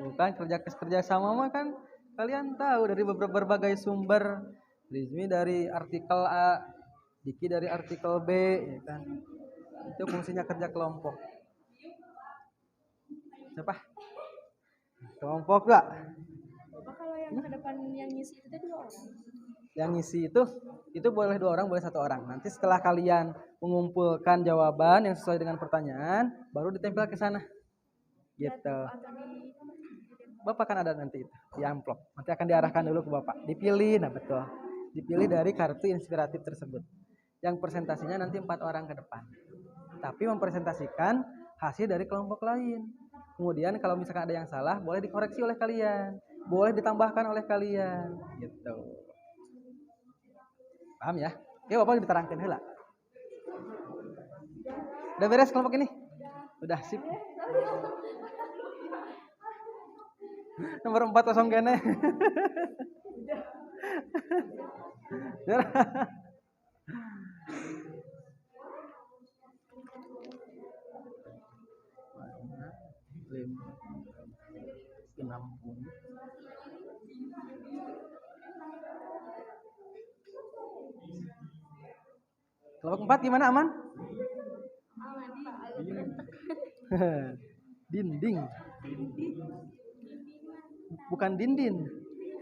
Bukan kerja sama mah kan kalian tahu dari berbagai sumber. Rizmi dari artikel A, Diki dari artikel B, ya kan? Itu fungsinya kerja kelompok. Siapa? Kelompok gak? Bapak kalau yang ke depan yang ngisi itu 2 orang. Yang ngisi itu boleh 2 orang, boleh 1 orang. Nanti setelah kalian mengumpulkan jawaban yang sesuai dengan pertanyaan, baru ditempel ke sana. Gitu. Bapak kan ada nanti itu di amplop. Nanti akan diarahkan dulu ke Bapak. Dipilih, nah betul. Dipilih dari kartu inspiratif tersebut. Yang presentasinya nanti 4 orang ke depan. Tapi mempresentasikan hasil dari kelompok lain. Kemudian kalau misalkan ada yang salah, boleh dikoreksi oleh kalian. Boleh ditambahkan oleh kalian. Gitu. Paham ya? Ya Bapak diterangkan heula. Udah beres kelompok ini? Udah sip. Nomor 40 kene. Kelompok 4 gimana, aman? Dinding. Bukan dindin.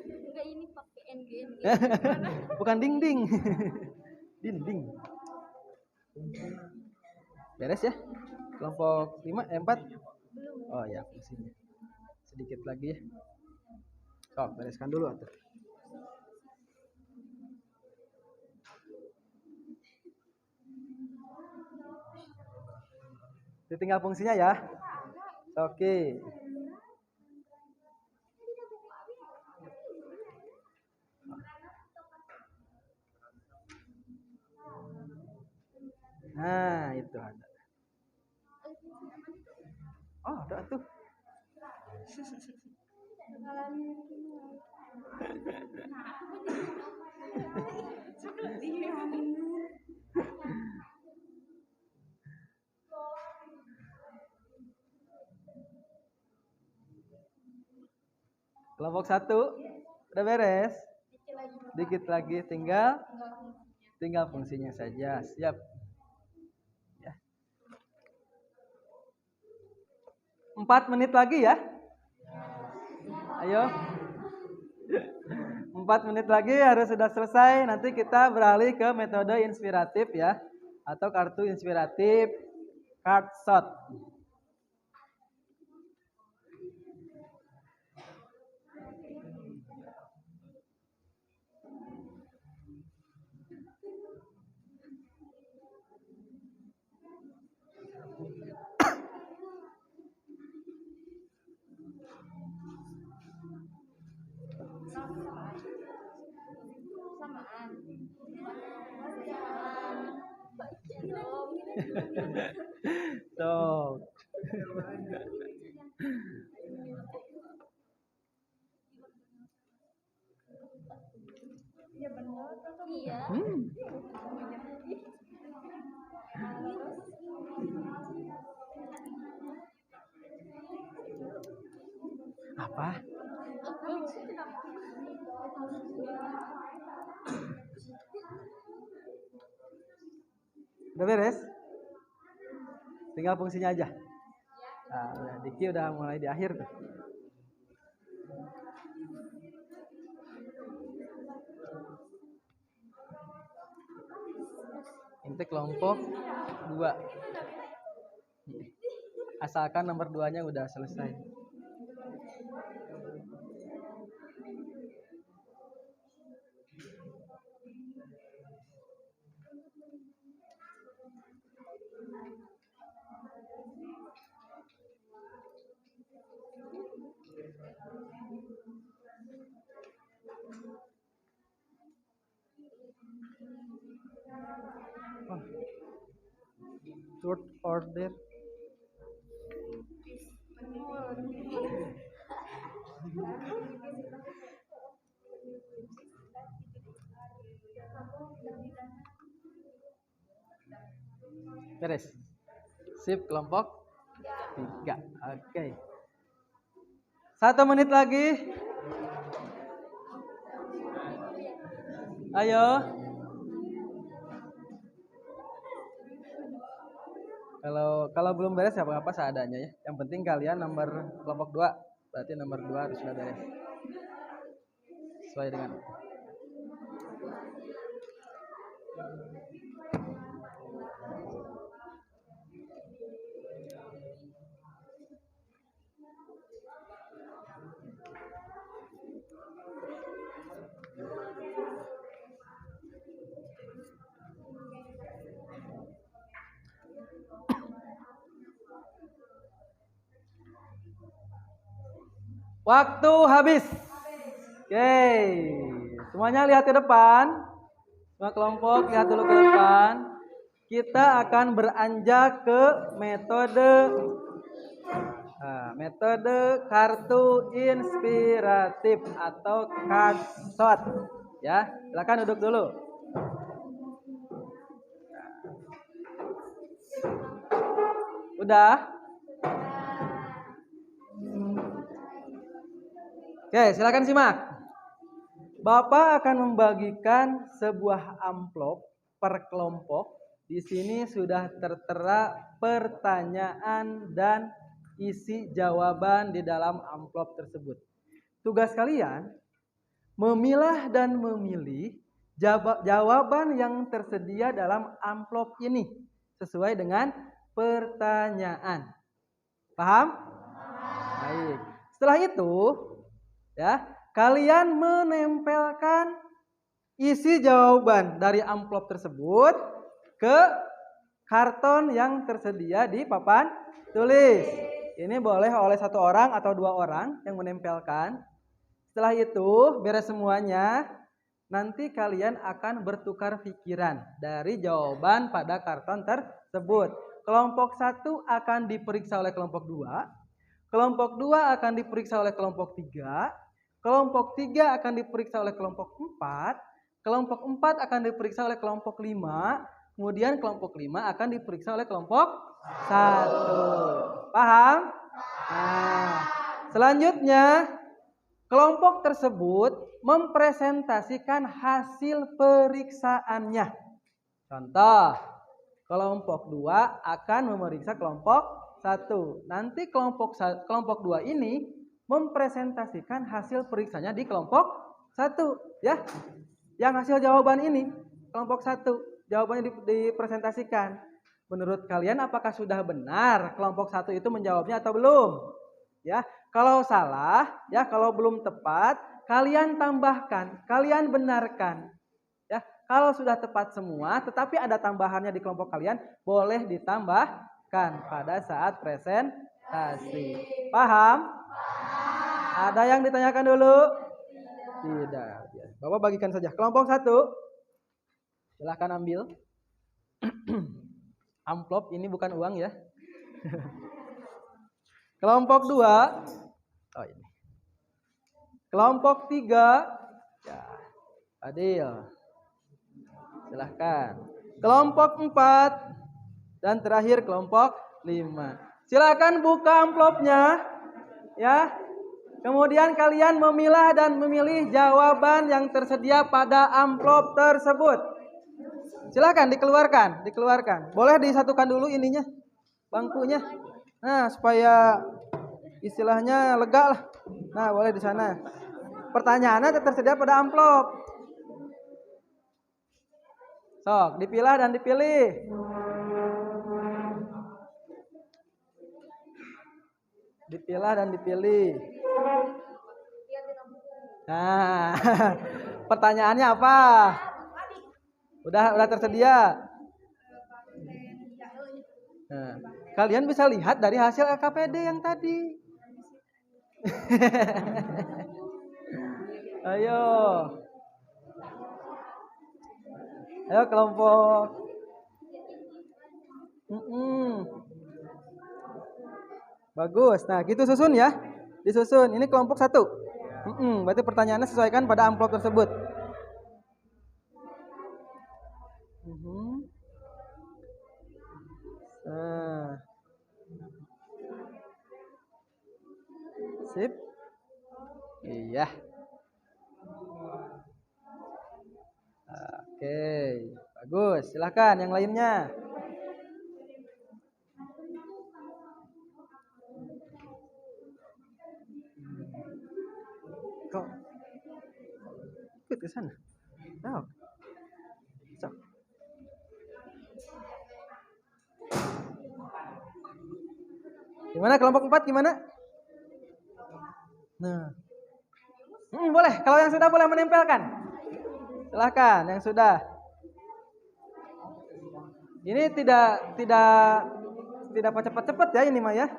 Enggak, ini pakai NGN. Bukan dinding. Dinding. Beres ya? Kelompok 5, 4? Oh ya, fungsinya. Sedikit lagi ya. Oh, bereskan dulu atuh. Tinggal fungsinya ya. Oke. Nah, itu ada. Oh, ada tuh. Kelompok 1 udah beres. Dikit lagi tinggal fungsinya saja. Siap. Ya. 4 menit lagi ya. Ayo. 4 menit lagi harus sudah selesai. Nanti kita beralih ke metode inspiratif ya, atau kartu inspiratif, card shot. Tuh. Iya. Apa? Udah beres? Tinggal fungsinya aja. Nah, Diki udah mulai di akhir tuh. Ini kelompok 2. Asalkan nomor 2-nya udah selesai. Oh. Third order. Beres. Sip, kelompok 3. Oke. 1 menit lagi. Ayo. Kalau belum beres ya apa-apa seadanya ya. Yang penting kalian nomor kelompok 2. Berarti nomor 2 harus sudah beres. Sesuai dengan waktu habis. Oke. Semuanya lihat ke depan. Semua kelompok lihat dulu ke depan. Kita akan beranjak ke metode kartu inspiratif atau card shot. Ya, silakan duduk dulu. Udah? Oke, silakan simak. Bapak akan membagikan sebuah amplop per kelompok Di sini sudah tertera pertanyaan dan isi jawaban di dalam amplop tersebut. Tugas kalian memilah dan memilih jawaban yang tersedia dalam amplop ini sesuai dengan pertanyaan. Paham? Baik. Setelah itu, ya, kalian menempelkan isi jawaban dari amplop tersebut ke karton yang tersedia di papan tulis. Ini boleh oleh 1 orang atau 2 orang yang menempelkan. Setelah itu, beres semuanya, nanti kalian akan bertukar pikiran dari jawaban pada karton tersebut. Kelompok 1 akan diperiksa oleh kelompok 2. Kelompok 2 akan diperiksa oleh kelompok 3. Kelompok 3 akan diperiksa oleh kelompok 4. Kelompok 4 akan diperiksa oleh kelompok 5. Kemudian kelompok 5 akan diperiksa oleh kelompok 1. Paham? Nah, selanjutnya kelompok tersebut mempresentasikan hasil periksaannya. Contoh, kelompok 2 akan memeriksa kelompok 1. Nanti kelompok 2 ini mempresentasikan hasil periksanya di kelompok 1, ya. Yang hasil jawaban ini kelompok 1, jawabannya dipresentasikan. Menurut kalian apakah sudah benar kelompok 1 itu menjawabnya atau belum? Ya, kalau salah, ya, kalau belum tepat, kalian tambahkan, kalian benarkan. Ya, kalau sudah tepat semua, tetapi ada tambahannya di kelompok kalian, boleh ditambahkan pada saat presentasi. Paham? Ada yang ditanyakan dulu? Tidak. Bapak bagikan saja. Kelompok 1, silahkan ambil. Amplop ini bukan uang, ya. Kelompok 2, oh ini. Kelompok 3, ya, Adil. Silahkan. Kelompok 4 dan terakhir kelompok 5. Silahkan buka amplopnya, ya. Kemudian kalian memilah dan memilih jawaban yang tersedia pada amplop tersebut. Silahkan dikeluarkan. Boleh disatukan dulu ininya, bangkunya. Nah, supaya istilahnya lega lah. Nah, boleh di sana. Pertanyaannya tersedia pada amplop. Sok, dipilah dan dipilih. Dipilah dan dipilih. Nah, pertanyaannya apa? Udah tersedia. Nah, kalian bisa lihat dari hasil LKPD yang tadi. Ayo. Ayo kelompok. Bagus. Nah, gitu susun ya. Disusun. Ini kelompok 1. Berarti pertanyaannya sesuaikan pada amplop tersebut. Nah. Sip. Iya. Oke, bagus. Silakan yang lainnya. Kok ikut ke sana? Oh. So. Gimana kelompok 4 gimana? Nah. Boleh. Kalau yang sudah boleh menempelkan. Silahkan yang sudah. Ini tidak cepat-cepat ya ini mah ya.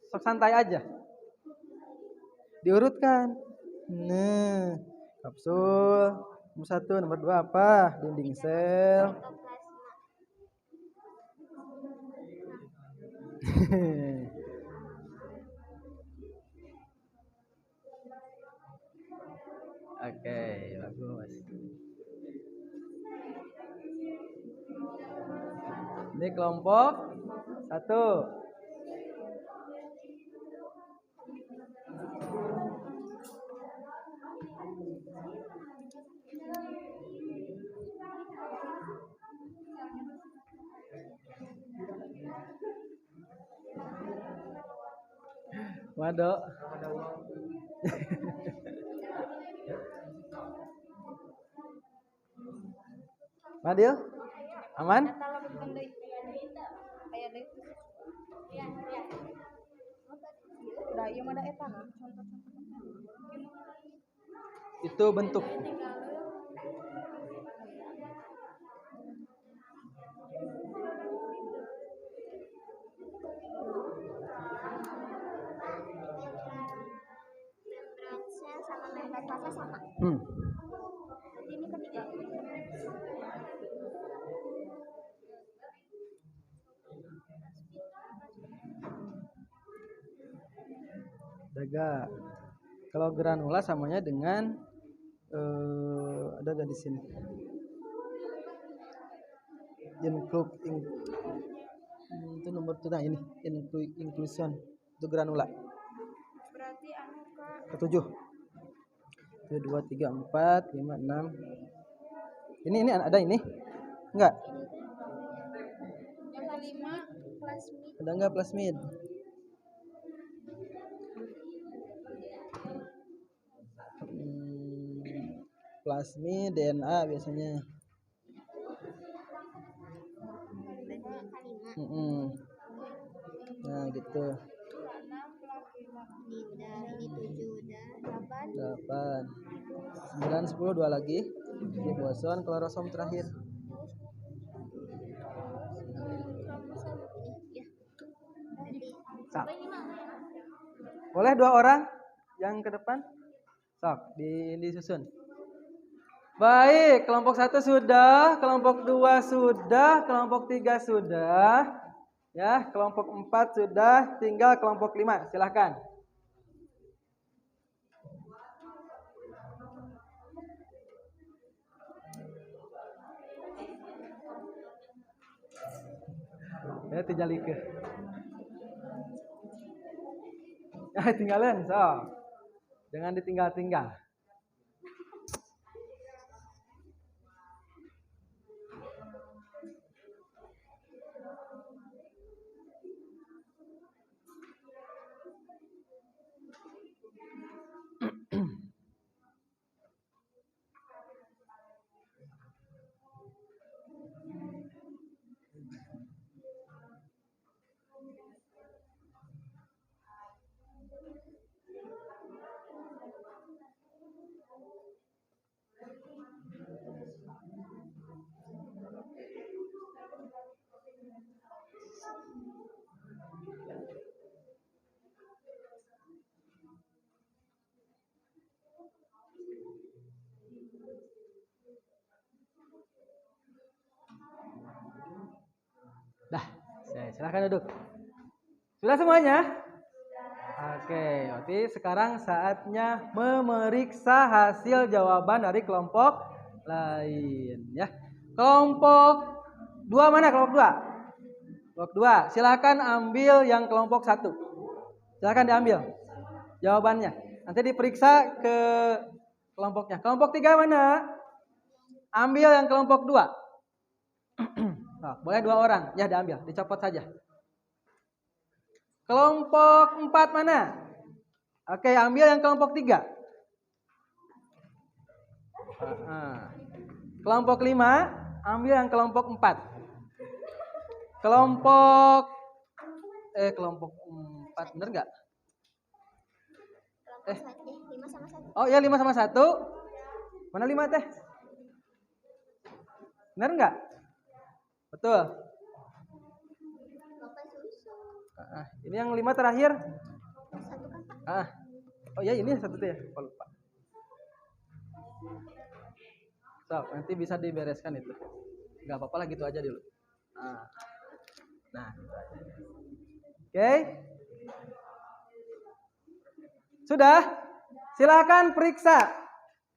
Sok santai aja. Diurutkan. Nah, kapsul nomor 1, nomor 2 apa? Dinding sel. Oke, bagus. Ini kelompok 1. Mado. Madil? Aman? Itu bentuk. Membran sel sama membran plasma sama. Berarti ini ketiga. Jaga. Kalau granula samanya dengan ada nggak di sini? Itu nomor tuh, nah ini inclusion itu granula. Berarti anu Kak. Ketujuh. 1, 2, 3, 4, 5, 6. Ini ada ini? Enggak. Yang kelima plasmid. Ada enggak plasmid? Plasmid DNA biasanya. Nah gitu. Ini 7 udah 8. 9, 10, 2 lagi. Ini boson, klorosom terakhir. Sok. Boleh 2 orang yang ke depan? Sok, disusun. Baik, kelompok 1 sudah, kelompok 2 sudah, kelompok 3 sudah. Ya, kelompok 4 sudah, tinggal kelompok 5. Silahkan. Ya, tinggal ke. Ya, tinggalin, so. Jangan ditinggal-tinggal. Dah, silahkan duduk. Sudah semuanya? Oke, berarti sekarang saatnya memeriksa hasil jawaban dari kelompok lain. Ya, kelompok 2 mana? Kelompok 2. Kelompok 2, silahkan ambil yang kelompok 1. Silahkan diambil jawabannya. Nanti diperiksa ke kelompoknya. Kelompok 3 mana? Ambil yang kelompok 2. Nah, boleh 2 orang. Ya, diambil, dicopot saja. Kelompok 4 mana? Oke, ambil yang kelompok 3. Kelompok 5, ambil yang kelompok 4. Kelompok 4, bener nggak? 5 sama 1. Oh ya, 5 sama 1. Mana 5 teh? Bener nggak? Betul. Ini yang 5 terakhir. 1 kan Pak? Oh ya, ini 1 tuh ya. Oh, lupa. So, nanti bisa dibereskan itu. Nggak apa-apa lah, gitu aja dulu. Nah, gitu aja. Oke. Sudah? Silakan periksa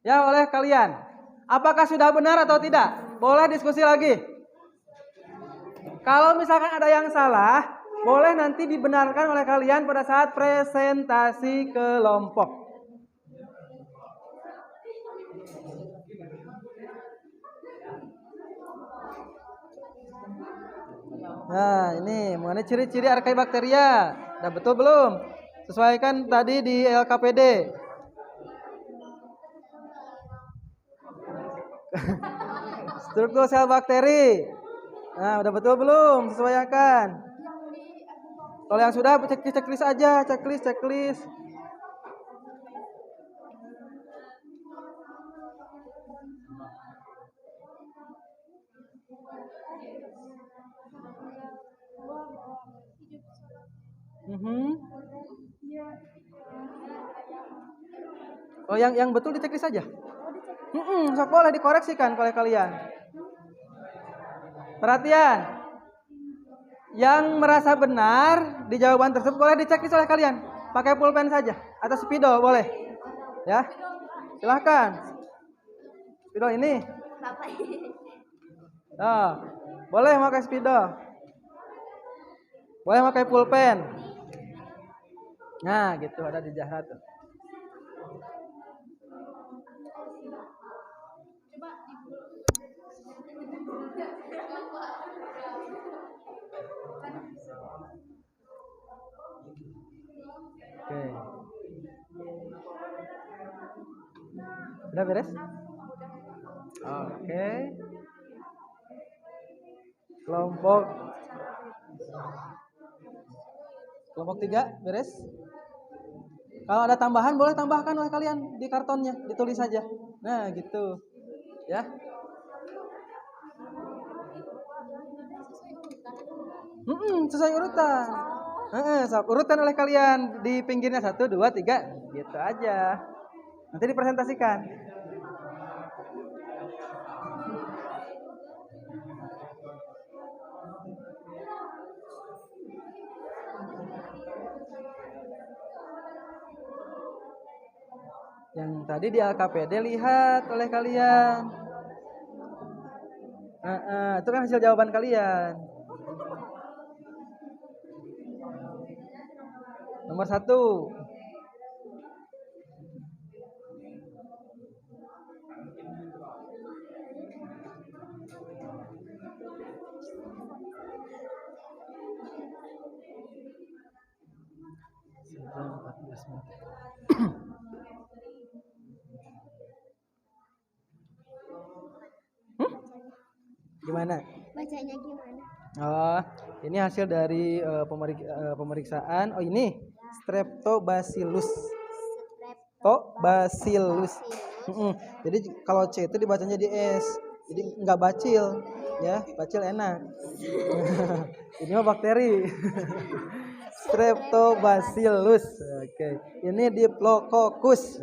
ya oleh kalian. Apakah sudah benar atau tidak? Boleh diskusi lagi. Kalau misalkan ada yang salah, boleh nanti dibenarkan oleh kalian pada saat presentasi kelompok. Nah, ini mengenai ciri-ciri Archaebacteria. Udah betul belum? Sesuaikan tadi di LKPD. Struktur sel bakteri. Nah, udah betul belum? Sesuaikan. Kalau yang sudah checklist aja, checklist. Oh, yang betul di checklist aja. Sok boleh dikoreksikan oleh kalian. Perhatian. Yang merasa benar di jawaban tersebut boleh di checklist oleh kalian. Pakai pulpen saja atau spidol boleh. Ya. Silahkan. Spidol ini. Oh, boleh pakai spidol. Boleh pakai pulpen. Nah, gitu ada di Zahra tuh. Oke. Udah beres? Oke. Kelompok 3 beres? Kalau ada tambahan boleh tambahkan oleh kalian di kartonnya, ditulis saja. Nah, gitu. Ya. Sesuai urutan. Urutan oleh kalian di pinggirnya 1, 2, 3, gitu aja. Nanti dipresentasikan. Yang tadi di LKPD lihat oleh kalian. Itu kan hasil jawaban kalian. Nomor 1. Gimana? Bacanya gimana? Oh, ini hasil dari pemeriksaan. Oh, ini Streptobacillus. Jadi kalau C itu dibacanya di S. Jadi enggak bacil, ya. Bacil enak. Ini mah bakteri. Streptobacillus. Oke. Ini Diplococcus.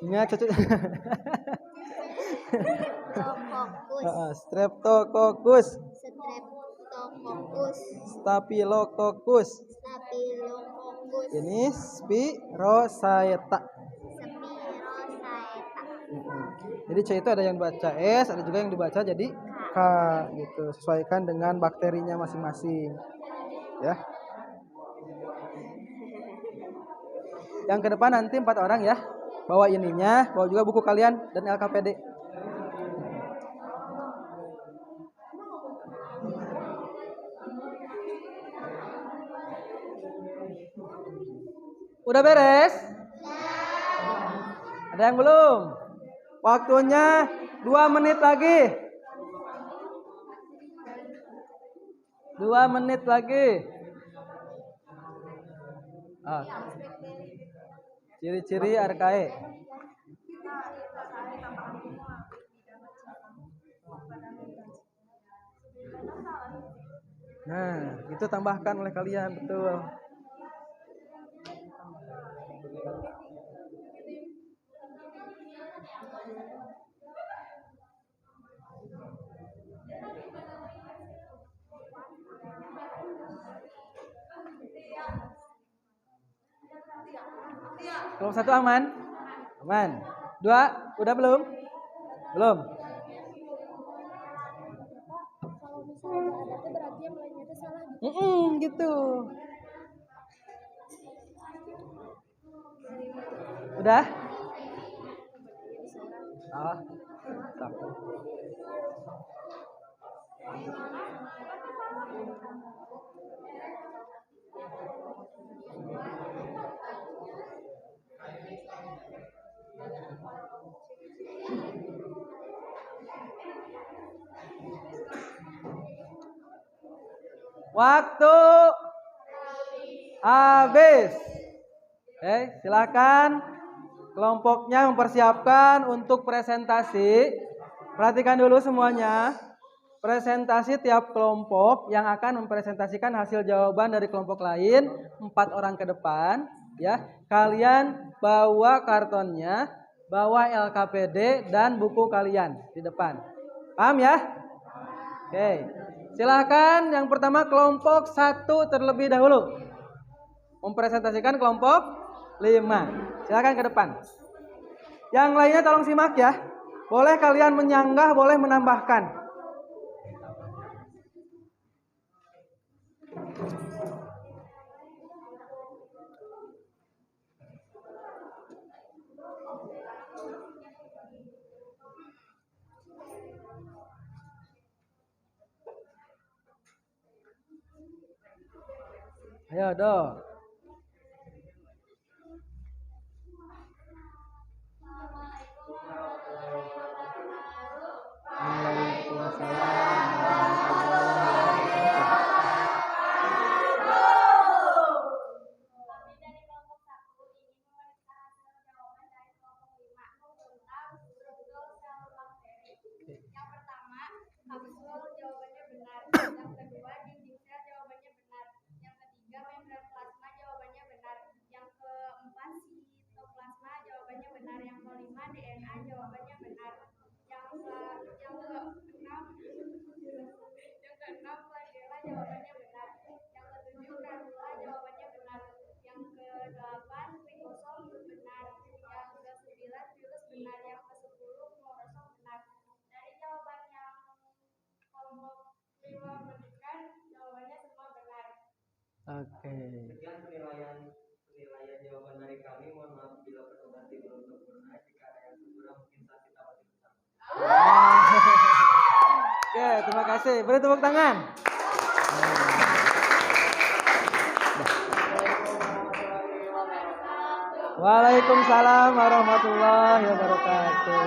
Ingat cocok. Streptococcus. Staphylococcus. Ini Spirochaeta. Jadi C itu ada yang dibaca S, ada juga yang dibaca jadi K gitu. Sesuaikan dengan bakterinya masing-masing. Ya. Yang ke depan nanti 4 orang ya. Bawa ininya, bawa juga buku kalian dan LKPD. Udah beres? Ada yang belum? Waktunya 2 menit lagi. 2 menit lagi. Ciri-ciri RKE. Nah, itu tambahkan oleh kalian, betul. Kelompok 1 aman? Aman. 2, udah belum? Belum. Kalau misalnya ada tuh berarti yang lainnya itu salah Gitu. Udah? Oh. Stop. Waktu habis. Oke, silakan kelompoknya mempersiapkan untuk presentasi. Perhatikan dulu semuanya. Presentasi tiap kelompok yang akan mempresentasikan hasil jawaban dari kelompok lain 4 orang ke depan, ya. Kalian bawa kartonnya, bawa LKPD dan buku kalian di depan. Paham ya? Oke. Silahkan yang pertama kelompok 1 terlebih dahulu. Mempresentasikan kelompok 5. Silahkan ke depan. Yang lainnya tolong simak ya. Boleh kalian menyanggah, boleh menambahkan. Ayo dong. Oke. Sekian penilaian jawaban dari kami. Mohon maaf bila perbedaan belum sempurna. Jika ada yang sempurna mungkin saat kita masih bersama. Oke, terima kasih. Beri tepuk tangan. Waalaikumsalam warahmatullahi wabarakatuh.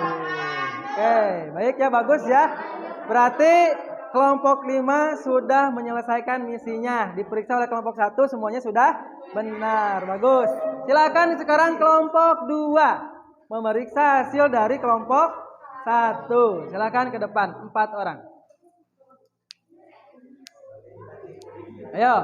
Oke, baik ya, bagus ya. Berarti kelompok 5 sudah menyelesaikan misinya. Diperiksa oleh kelompok 1 semuanya sudah benar. Bagus. Silakan sekarang kelompok 2 memeriksa hasil dari kelompok 1. Silakan ke depan 4 orang. Ayo.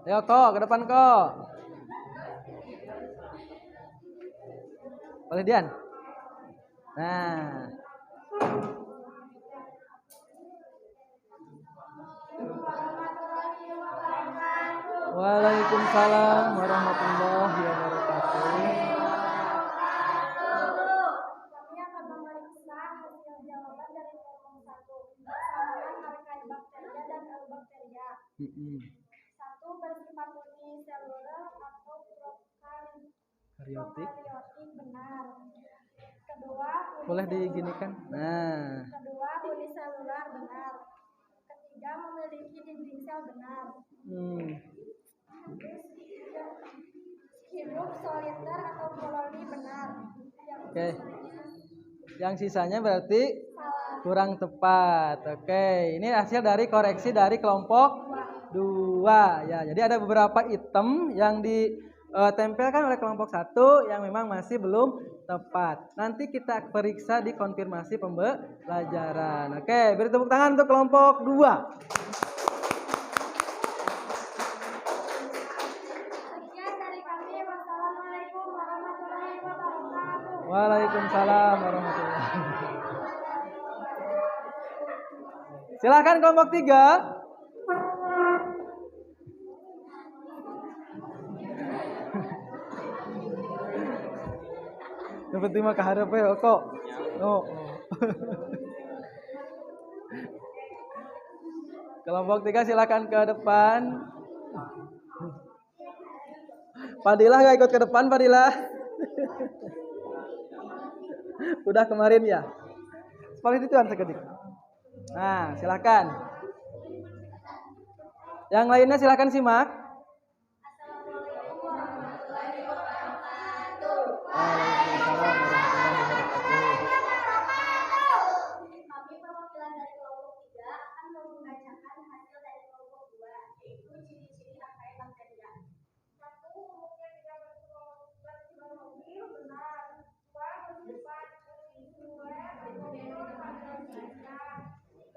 Ayo kok, ke depan kok. Boleh Dian? Nah. Waalaikumsalam warahmatullahi wabarakatuh. Kami akan memeriksa hasil jawaban dari kelompok 1 bersama terkait bakteria dan eubakteria. Satu bersifat uniseluler atau Kariotik. prokaryotik benar. Kedua Boleh diginikan. Nah. Kedua uniselular benar. Ketiga memiliki dinding sel benar. Hidup soliter atau koloni benar. Oke. Yang sisanya berarti kurang tepat. Oke, ini hasil dari koreksi dari kelompok 2 ya. Jadi ada beberapa item yang ditempelkan oleh kelompok 1 yang memang masih belum tepat. Nanti kita periksa di konfirmasi pembelajaran. Oke, beri tepuk tangan untuk kelompok 2. Sekian dari kami. Wassalamualaikum warahmatullahi wabarakatuh. Waalaikumsalam warahmatullahi wabarakatuh. Silakan kelompok 3. Seperti mah keharap ya kok. Oh. Kelompok 3 silakan ke depan. Fadilah gak ikut ke depan, Fadilah. Udah kemarin ya. Seperti itu kan seketik. Nah, silakan. Yang lainnya silakan simak. Waalaikumsalam warahmatullahi wabarakatuh. Kami perwakilan dari kelompok 3 akan membacakan hasil dari kelompok 2, yaitu ciri-ciri rangkaian bakteria. 1. Umumnya tidak bermobil, benar. 2. Bersifat insuler atau menor pada usia.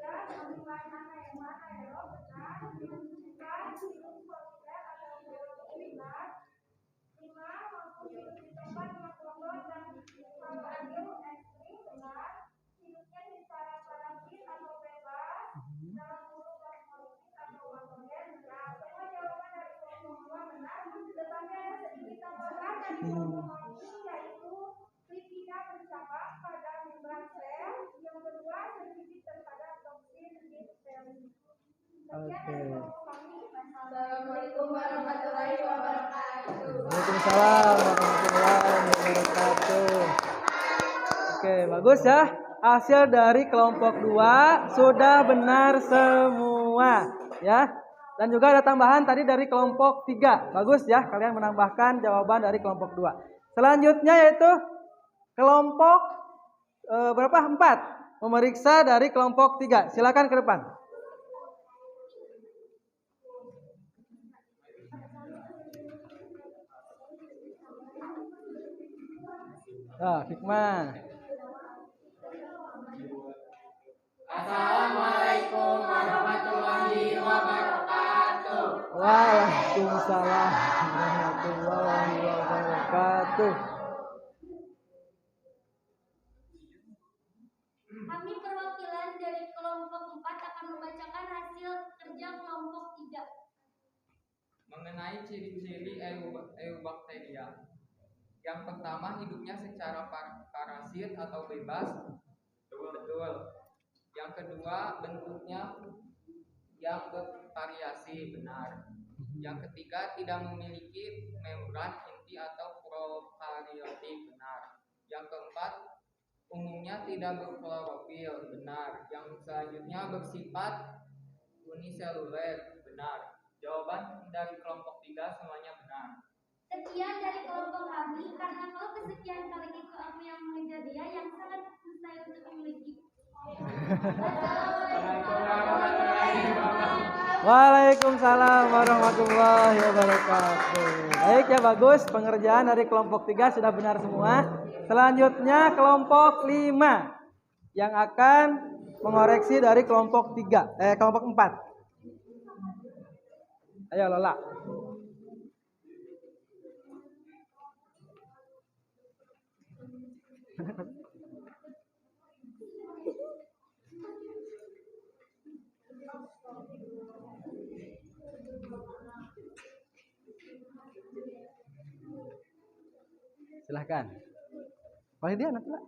3. Kandungan anaerob, benar. 4. Hidup solider atau biologi, benar. 5. Mampu hidup di tempat yang kotor dan halogen ekstrim, benar. Hidupnya secara parasit atau bebas dalam kurung plasmodium atau patogen, benar. Semua jawaban dari kelompok 2 benar. Tetapi ada sedikit tambahan dari kelompok kami, yaitu lipida bercabang pada membran sel. Yang kedua, sensitif terhadap toksin di sel. Sekian dari kelompok kami. Assalamualaikum warahmatullahi wabarakatuh. Waalaikumsalam warahmatullahi wabarakatuh. Oke, bagus ya. Hasil dari kelompok 2 sudah benar semua, ya. Dan juga ada tambahan tadi dari kelompok 3. Bagus ya, kalian menambahkan jawaban dari kelompok 2. Selanjutnya yaitu kelompok berapa? 4. Memeriksa dari kelompok 3. Silakan ke depan. Hikmah. Assalamualaikum warahmatullahi wabarakatuh. Waalaikumsalam warahmatullahi wabarakatuh. Kami perwakilan dari kelompok 4 akan membacakan hasil kerja kelompok 3. Mengenai ciri-ciri eubakteria. Yang pertama, hidupnya secara parasit atau bebas. Betul. Yang kedua, bentuknya yang bervariasi. Benar. Yang ketiga, tidak memiliki membran inti atau prokaryotik. Benar. Yang keempat, umumnya tidak berklorofil. Benar. Yang selanjutnya bersifat uniseluler. Benar. Jawaban dari kelompok 3 semuanya benar. Sekian dari kelompok kami, karena kalau kesekian kali itu aku yang mengejar dia yang sangat mustahil untuk memiliki. Waalaikumsalam warahmatullahi wabarakatuh. Baik ya, bagus. Pengerjaan dari kelompok 3 sudah benar semua. Selanjutnya kelompok 5 yang akan mengoreksi dari kelompok 4. Ayo Lola. Silahkan. Boleh dia nanti lah.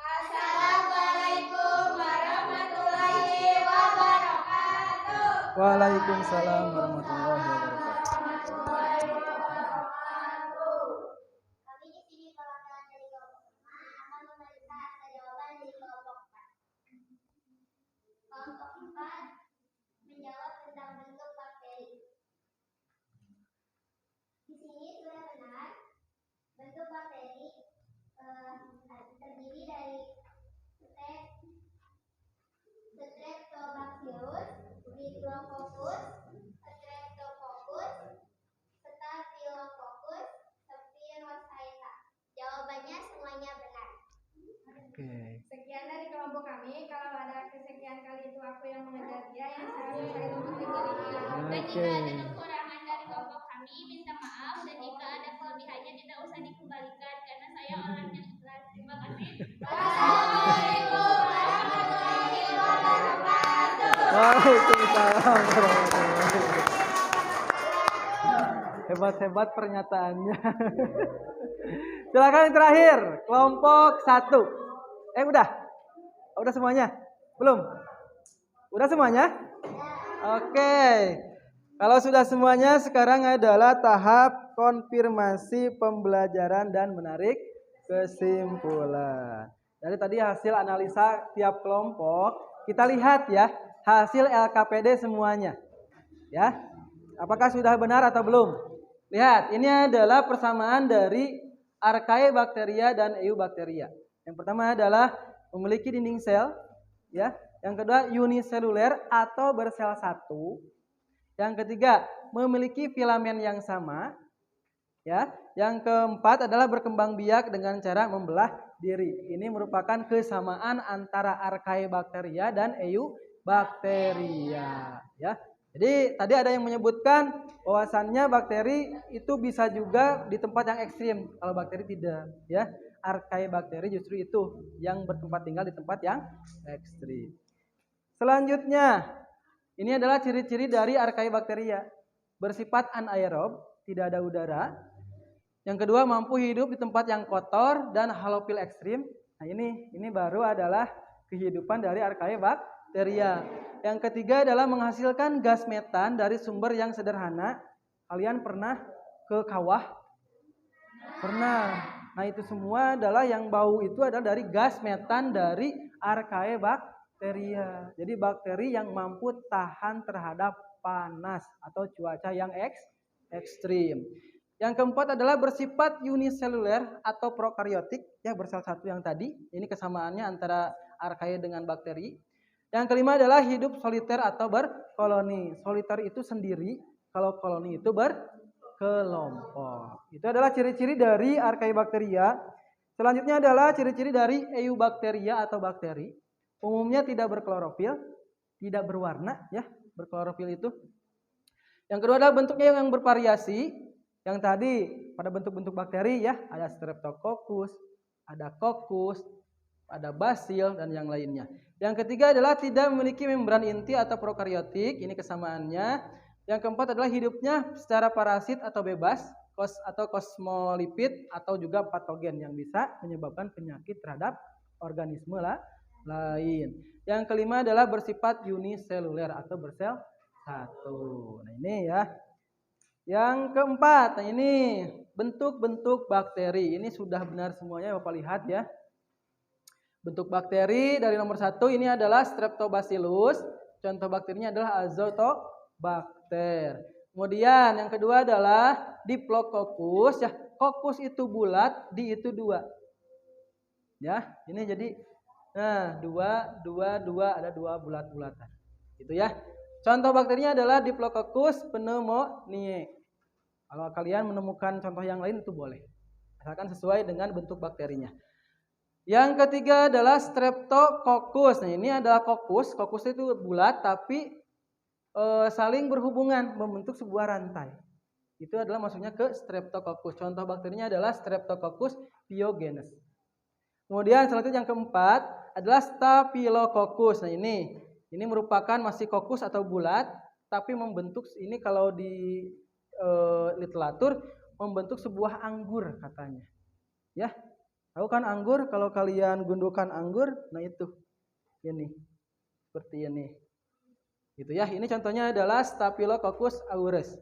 Assalamualaikum warahmatullahi wabarakatuh. Waalaikumsalam warahmatullahi wabarakatuh. Kami di sini perwakilan dari kelompok 5 akan memeriksa hasil jawaban dari kelompok 4. Kelompok 4 menjawab tentang bentuk bakteri. Di sini sudah benar. Bentuk bakteri terdiri dari Streptobacillus, Micrococcus, Streptococcus, Staphylococcus, Sphaerochaeta. Jawabannya semuanya benar. Oke. Sekian dari kelompok kami. Kalau ada kesekian kali itu aku yang mengejar dia, yang saya untuk diberikan. Dan jika ada kekurangan dari kelompok kami, minta maaf. Dan jika ada kelebihannya, tidak usah dikembalikan karena saya orang yang ikhlas. Terima kasih. Wassalamualaikum warahmatullahi wabarakatuh. Waalaikumsalam warahmatullahi wabarakatuh. Hebat-hebat pernyataannya. Silakan yang terakhir, kelompok 1. Udah? Udah semuanya? Belum? Udah semuanya? Oke. Kalau sudah semuanya, sekarang adalah tahap konfirmasi pembelajaran dan menarik kesimpulan. Dari tadi hasil analisa tiap kelompok, kita lihat ya hasil LKPD semuanya. Ya, apakah sudah benar atau belum? Lihat, ini adalah persamaan dari Archaebacteria dan Eubacteria. Yang pertama adalah memiliki dinding sel, ya. Yang kedua uniseluler atau bersel satu. Yang ketiga memiliki filamen yang sama, ya. Yang keempat adalah berkembang biak dengan cara membelah diri. Ini merupakan kesamaan antara Archaebacteria dan Eubacteria, ya. Jadi tadi ada yang menyebutkan bahwasannya bakteri itu bisa juga di tempat yang ekstrim, kalau bakteri tidak, ya. Archaebakteri justru itu yang bertempat tinggal di tempat yang ekstrim. Selanjutnya, ini adalah ciri-ciri dari Archaebacteria. Bersifat anaerob, tidak ada udara. Yang kedua, mampu hidup di tempat yang kotor dan halofil ekstrim. Nah, ini baru adalah kehidupan dari Archaebacteria. Yang ketiga adalah menghasilkan gas metan dari sumber yang sederhana. Kalian pernah ke kawah? Pernah. Nah, itu semua adalah yang bau itu adalah dari gas metan dari Archaebacteria. Jadi bakteri yang mampu tahan terhadap panas atau cuaca yang ekstrim. Yang keempat adalah bersifat uniseluler atau prokariotik, ya, bersel satu yang tadi. Ini kesamaannya antara archaea dengan bakteri. Yang kelima adalah hidup soliter atau berkoloni. Soliter itu sendiri, kalau koloni itu berkelompok. Itu adalah ciri-ciri dari Archaebacteria. Selanjutnya adalah ciri-ciri dari Eubacteria atau bakteri. Umumnya tidak berklorofil, tidak berwarna, ya, berklorofil itu. Yang kedua adalah bentuknya yang bervariasi. Yang tadi pada bentuk-bentuk bakteri, ya, ada Streptococcus, ada Coccus, ada Bacil dan yang lainnya. Yang ketiga adalah tidak memiliki membran inti atau prokariotik, ini kesamaannya. Yang keempat adalah hidupnya secara parasit atau bebas, atau kosmolipid atau juga patogen yang bisa menyebabkan penyakit terhadap organisme lain. Yang kelima adalah bersifat uniseluler atau bersel satu. Nah, ini ya. Yang keempat, nah ini bentuk-bentuk bakteri. Ini sudah benar semuanya, Bapak lihat ya. Bentuk bakteri dari nomor 1 ini adalah Streptobacillus. Contoh bakterinya adalah Azotobacter. Kemudian yang kedua adalah Diplococcus. Ya, coccus itu bulat, di itu 2. Ya, ini jadi dua, ada 2 bulat-bulatan. Gitu ya. Contoh bakterinya adalah Diplococcus pneumoniae. Kalau kalian menemukan contoh yang lain itu boleh. Asalkan sesuai dengan bentuk bakterinya. Yang ketiga adalah Streptococcus. Nah, ini adalah coccus. Coccus itu bulat tapi saling berhubungan membentuk sebuah rantai. Itu adalah maksudnya ke Streptococcus. Contoh bakterinya adalah Streptococcus pyogenes. Kemudian selanjutnya yang keempat adalah Staphylococcus. Nah, ini merupakan masih kokus atau bulat tapi membentuk, ini kalau di literatur membentuk sebuah anggur katanya. Ya. Tahu kan anggur, kalau kalian gundukan anggur, nah itu. Ini. Seperti ini. Gitu ya. Ini contohnya adalah Staphylococcus aureus.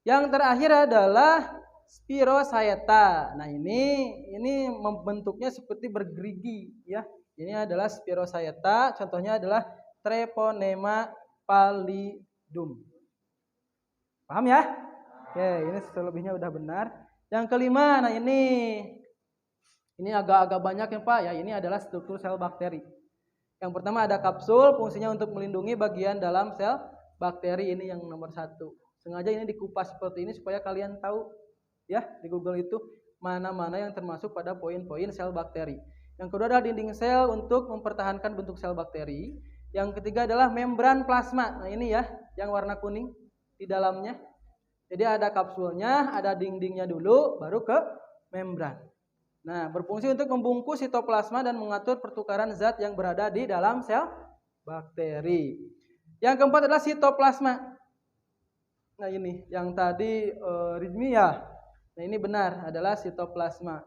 Yang terakhir adalah Spirochaeta. Nah, ini membentuknya seperti bergerigi ya. Ini adalah Spirochaeta, contohnya adalah Treponema pallidum. Paham ya? Oke, ini selebihnya udah benar. Yang kelima, nah ini agak-agak banyak ya Pak ya. Ini adalah struktur sel bakteri. Yang pertama ada kapsul, fungsinya untuk melindungi bagian dalam sel bakteri. Ini yang nomor 1. Sengaja ini dikupas seperti ini supaya kalian tahu ya di Google itu mana-mana yang termasuk pada poin-poin sel bakteri. Yang kedua adalah dinding sel untuk mempertahankan bentuk sel bakteri. Yang ketiga adalah membran plasma. Nah, ini ya yang warna kuning di dalamnya. Jadi ada kapsulnya, ada dindingnya dulu, baru ke membran. Nah, berfungsi untuk membungkus sitoplasma dan mengatur pertukaran zat yang berada di dalam sel bakteri. Yang keempat adalah sitoplasma. Nah, ini yang tadi Rizmi ya. Nah, ini benar adalah sitoplasma.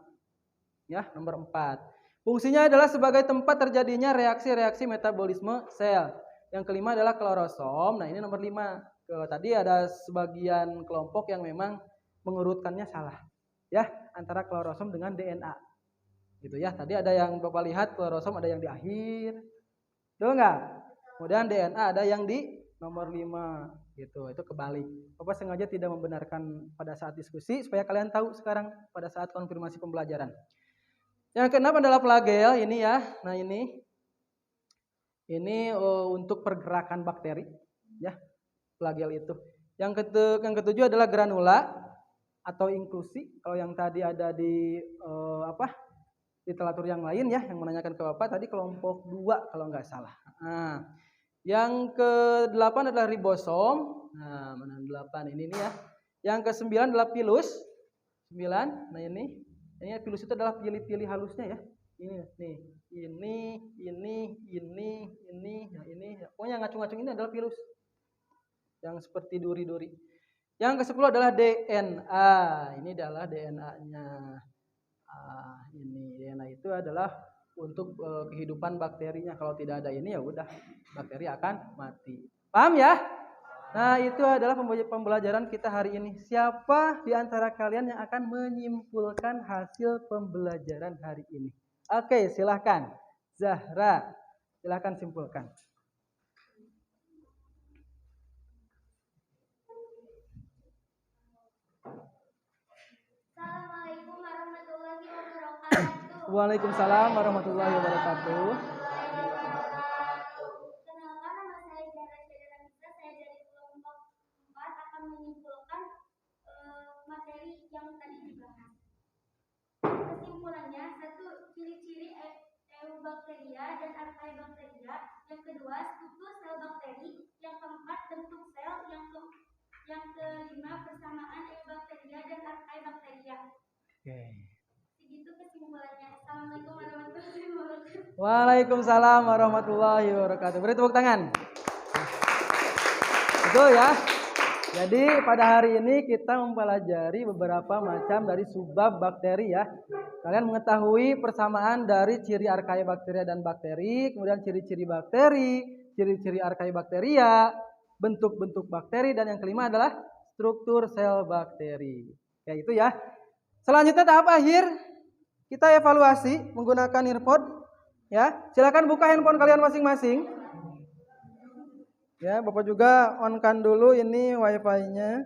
Ya, nomor 4. Fungsinya adalah sebagai tempat terjadinya reaksi-reaksi metabolisme sel. Yang kelima adalah klorosom. Nah, ini nomor 5. Tadi ada sebagian kelompok yang memang mengurutkannya salah. Ya, antara klorosom dengan DNA. Gitu ya. Tadi ada yang Bapak lihat klorosom ada yang di akhir. Betul enggak? Kemudian DNA ada yang di nomor 5 gitu. Itu kebalik. Bapak sengaja tidak membenarkan pada saat diskusi supaya kalian tahu sekarang pada saat konfirmasi pembelajaran. Yang keenam adalah flagel ini ya. Nah, ini untuk pergerakan bakteri ya. Flagel itu. Yang ketujuh adalah granula atau inklusi. Kalau yang tadi ada di literatur yang lain ya, yang menanyakan ke Bapak tadi kelompok 2 kalau nggak salah. Nah, yang ke-8 adalah ribosom. Nah, mana 8 ini nih ya. Yang ke-9 adalah pilus. 9. Nah, ini pilus itu adalah pili-pili halusnya ya. Ini nih. Ini. Nah, ini. Pokoknya ngacung-ngacung ini adalah pilus. Yang seperti duri-duri. Yang ke-10 adalah DNA. Ini adalah DNA-nya. Ini DNA itu adalah untuk kehidupan bakterinya. Kalau tidak ada ini ya udah bakteri akan mati. Paham ya? Nah, itu adalah pembelajaran kita hari ini. Siapa di antara kalian yang akan menyimpulkan hasil pembelajaran hari ini? Oke, silahkan. Zahra, silahkan simpulkan. Assalamualaikum warahmatullahi wabarakatuh. Waalaikumsalam warahmatullahi wabarakatuh. Kenalkan, nama saya Zahra Syahida. Saya dari kelompok 4 akan menyimpulkan materi yang tadi dibahas. Kesimpulannya, 1. Ciri-ciri eubakteria dan archaebakteria. Yang kedua, struktur sel bakteri. Yang keempat, bentuk sel. Yang kelima, persamaan eubakteria dan archaebakteria. Oke. Begitu kesimpulannya. Assalamualaikum warahmatullahi wabarakatuh. Waalaikumsalam warahmatullahi wabarakatuh. Beri tepuk tangan. Betul ya. Jadi pada hari ini kita mempelajari beberapa macam dari subbab bakteri ya. Kalian mengetahui persamaan dari ciri archaebakteria dan bakteri, kemudian ciri-ciri bakteri, ciri-ciri archaebakteria, bentuk-bentuk bakteri, dan yang kelima adalah struktur sel bakteri. Kayak itu ya. Selanjutnya tahap akhir kita evaluasi menggunakan earpod ya. Silakan buka handphone kalian masing-masing. Ya, Bapak juga on-kan dulu ini wifi-nya.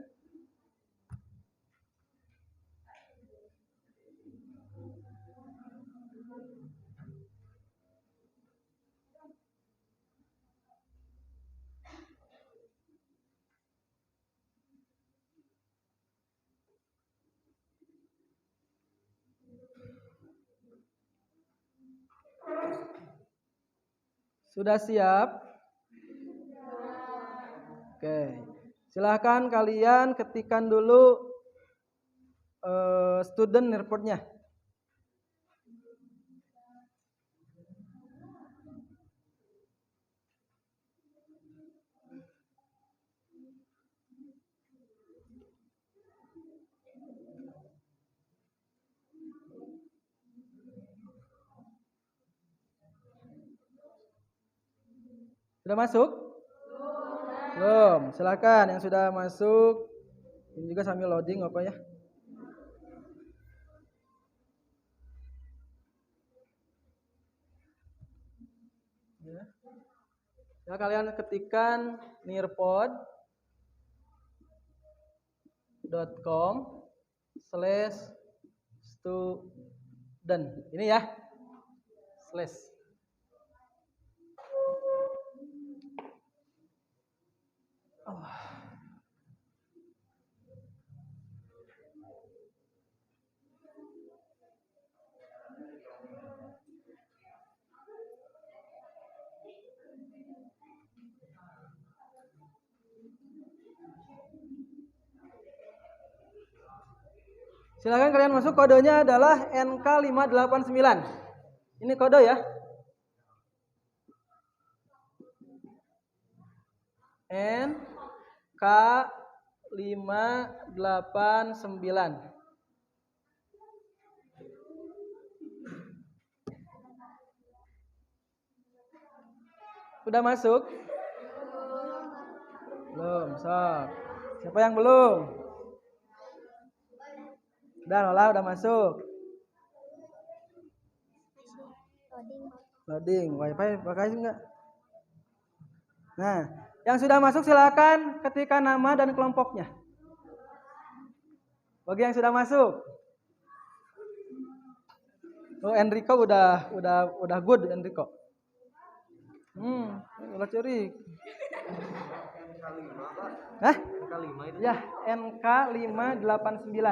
Sudah siap? Oke, silahkan kalian ketikkan dulu student report-nya. Sudah masuk? Belum. Silakan yang sudah masuk. Ini juga sambil loading apa ya? Ya, kalian ketikkan nearpod.com/student. Ini ya. Slash. Silakan kalian masuk, kodenya adalah NK589. Ini kode ya. NK589. Sudah masuk? Sok. Siapa yang belum? Udah, Lola udah masuk. Loading. Wifi pakai enggak? Nah, yang sudah masuk silakan ketikkan nama dan kelompoknya. Bagi yang sudah masuk. Oh, Enrico udah good Enrico. Udah curi. Hah? NK5 itu. Ya, NK589.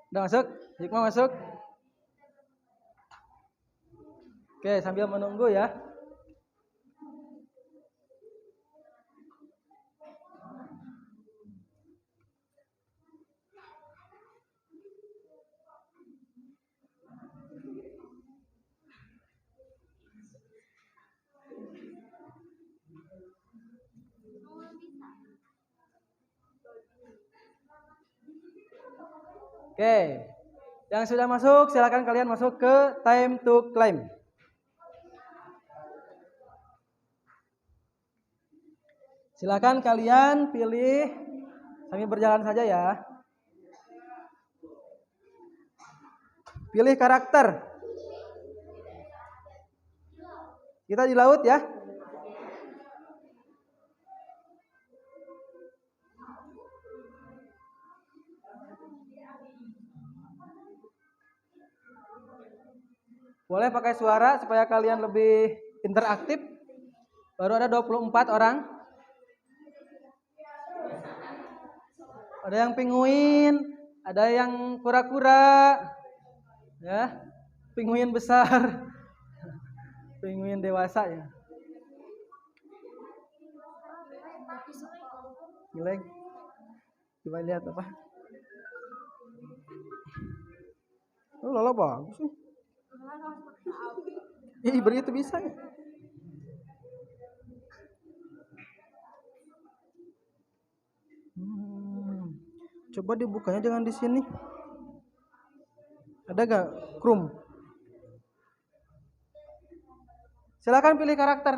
Udah masuk? Hikmah masuk? Oke, sambil menunggu ya. Oke, yang sudah masuk silakan kalian masuk ke time to claim. Silakan kalian pilih, sambil berjalan saja ya. Pilih karakter. Kita di laut ya. Boleh pakai suara supaya kalian lebih interaktif. Baru ada 24 orang. Ada yang penguin, ada yang kura-kura. Ya. Penguin besar. Penguin dewasa ya. Gileng. Coba lihat apa? Oh, Lola bagus sih. Begitu bisa ya. Coba dibukanya jangan di sini. Ada gak Chrome? Silakan pilih karakter.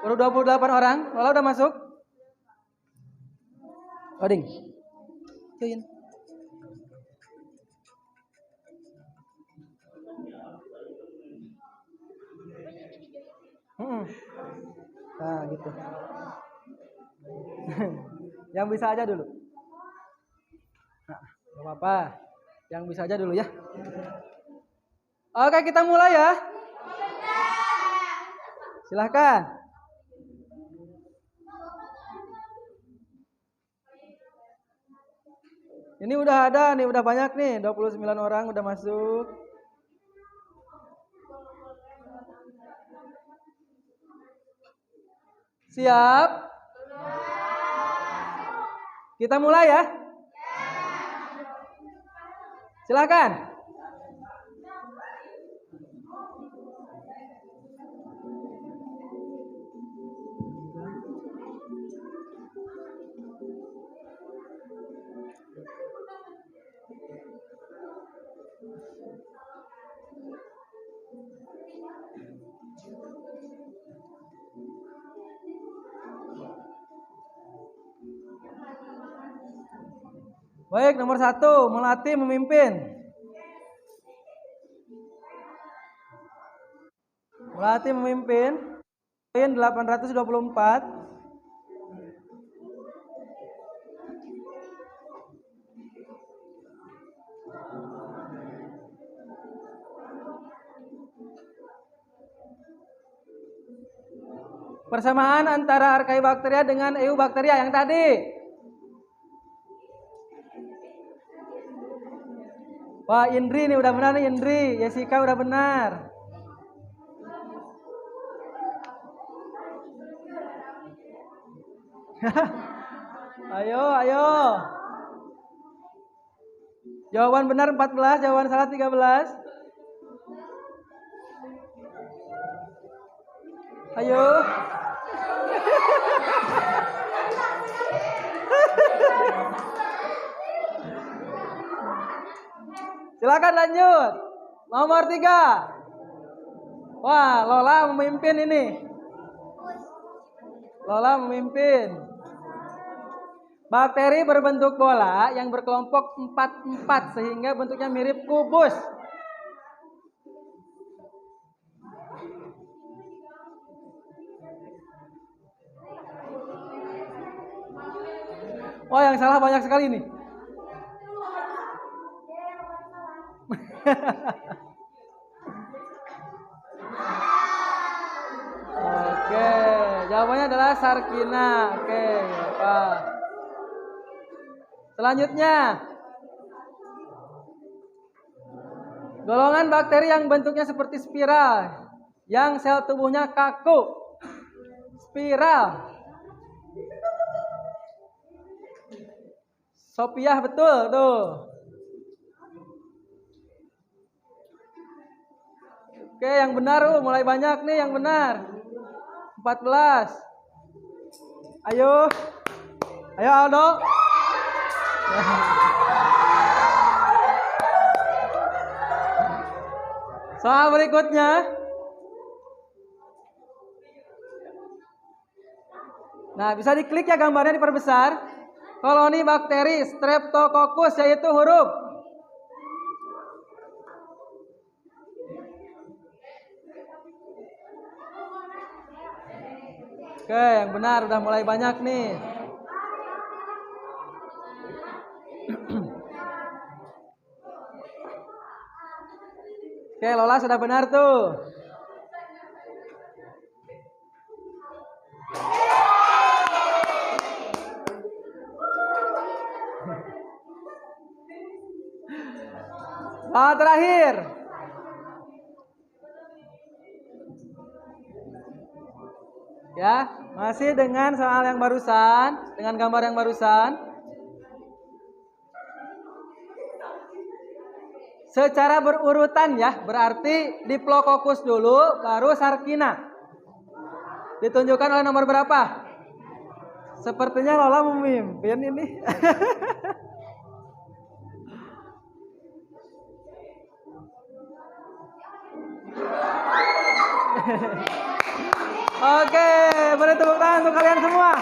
Baru 28 orang. Lola udah masuk? Oding. Join. Nah, gitu. Yang bisa aja dulu. Nah, gak apa-apa. Yang bisa aja dulu ya. Oke, kita mulai ya. Silahkan. Ini udah ada nih, udah banyak nih. 29 orang udah masuk. Siap? Kita mulai ya. Silakan. Baik, nomor 1, Melati memimpin. Melati memimpin. Poin 824. Persamaan antara Archaebacteria dengan Eubacteria yang tadi. Wah, Indri nih udah benar nih, Indri. Jessica udah benar. Ayo. Jawaban benar 14, jawaban salah 13. Ayo. Silakan lanjut. Nomor 3. Wah, Lola memimpin ini. Lola memimpin. Bakteri berbentuk bola yang berkelompok 4-4 sehingga bentuknya mirip kubus. Oh, yang salah banyak sekali nih. Oke, jawabannya adalah Sarkina. Oke, Pak. Selanjutnya, golongan bakteri yang bentuknya seperti spiral, yang sel tubuhnya kaku. Spiral. Sopiah betul tuh. Oke, yang benar mulai banyak nih yang benar. 14. Ayo. Ayo Aldo. Soal berikutnya. Nah, bisa diklik ya gambarnya diperbesar. Koloni bakteri Streptococcus yaitu huruf Oke, yang benar udah mulai banyak nih. Oke, Lola sudah benar tuh. Terakhir. Ya, masih dengan soal yang barusan, dengan gambar yang barusan. Secara berurutan ya, berarti Diplococcus dulu, baru Sarkina. Ditunjukkan oleh nomor berapa? Sepertinya Lola memimpin ini. Oke, beri tepuk tangan untuk kalian semua.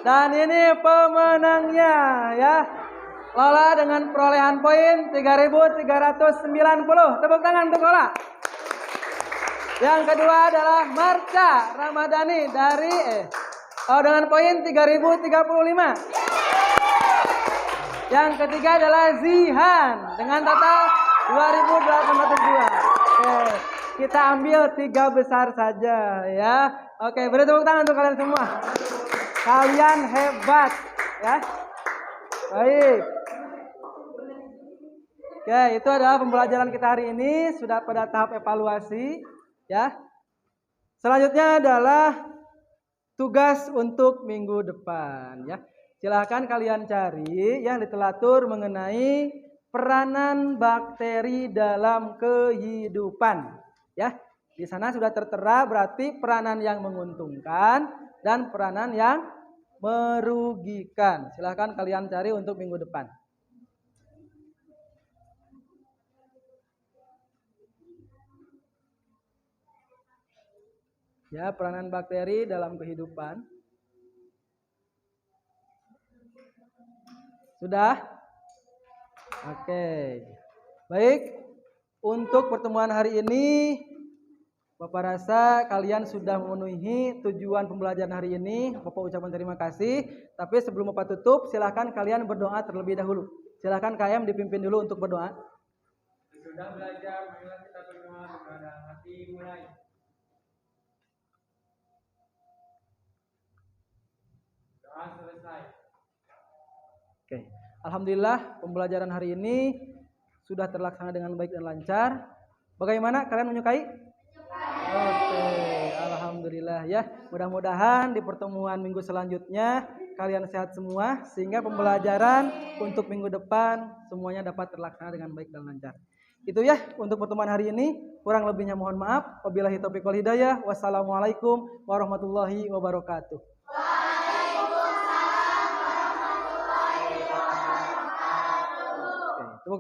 Dan ini pemenangnya ya. Lola dengan perolehan poin 3.390. Tepuk tangan untuk Lola. Yang kedua adalah Marca Ramadhani dari dengan poin 3.035. Yang ketiga adalah Zihan dengan total 2.802. Oke, kita ambil 3 besar saja ya. Oke, beri tepuk tangan untuk kalian semua. Kalian hebat ya. Baik. Oke, itu adalah pembelajaran kita hari ini, sudah pada tahap evaluasi ya. Selanjutnya adalah tugas untuk minggu depan ya. Silahkan kalian cari ya literatur mengenai peranan bakteri dalam kehidupan ya. Di sana sudah tertera berarti peranan yang menguntungkan dan peranan yang merugikan. Silahkan kalian cari untuk minggu depan. Ya, peranan bakteri dalam kehidupan. Sudah? Oke. Baik. Untuk pertemuan hari ini, Bapak rasa kalian sudah memenuhi tujuan pembelajaran hari ini. Bapak ucapkan terima kasih. Tapi sebelum Bapak tutup, silahkan kalian berdoa terlebih dahulu. Silahkan KM dipimpin dulu untuk berdoa. Sudah belajar, marilah kita berdoa kepada hati mulai. Doa selesai. Oke. Alhamdulillah pembelajaran hari ini sudah terlaksana dengan baik dan lancar. Bagaimana, kalian menyukai? Oke, alhamdulillah ya. Mudah-mudahan di pertemuan minggu selanjutnya kalian sehat semua sehingga pembelajaran untuk minggu depan semuanya dapat terlaksana dengan baik dan lancar. Itu ya untuk pertemuan hari ini. Kurang lebihnya mohon maaf. Wabillahi taufiq wal hidayah. Wassalamualaikum warahmatullahi wabarakatuh.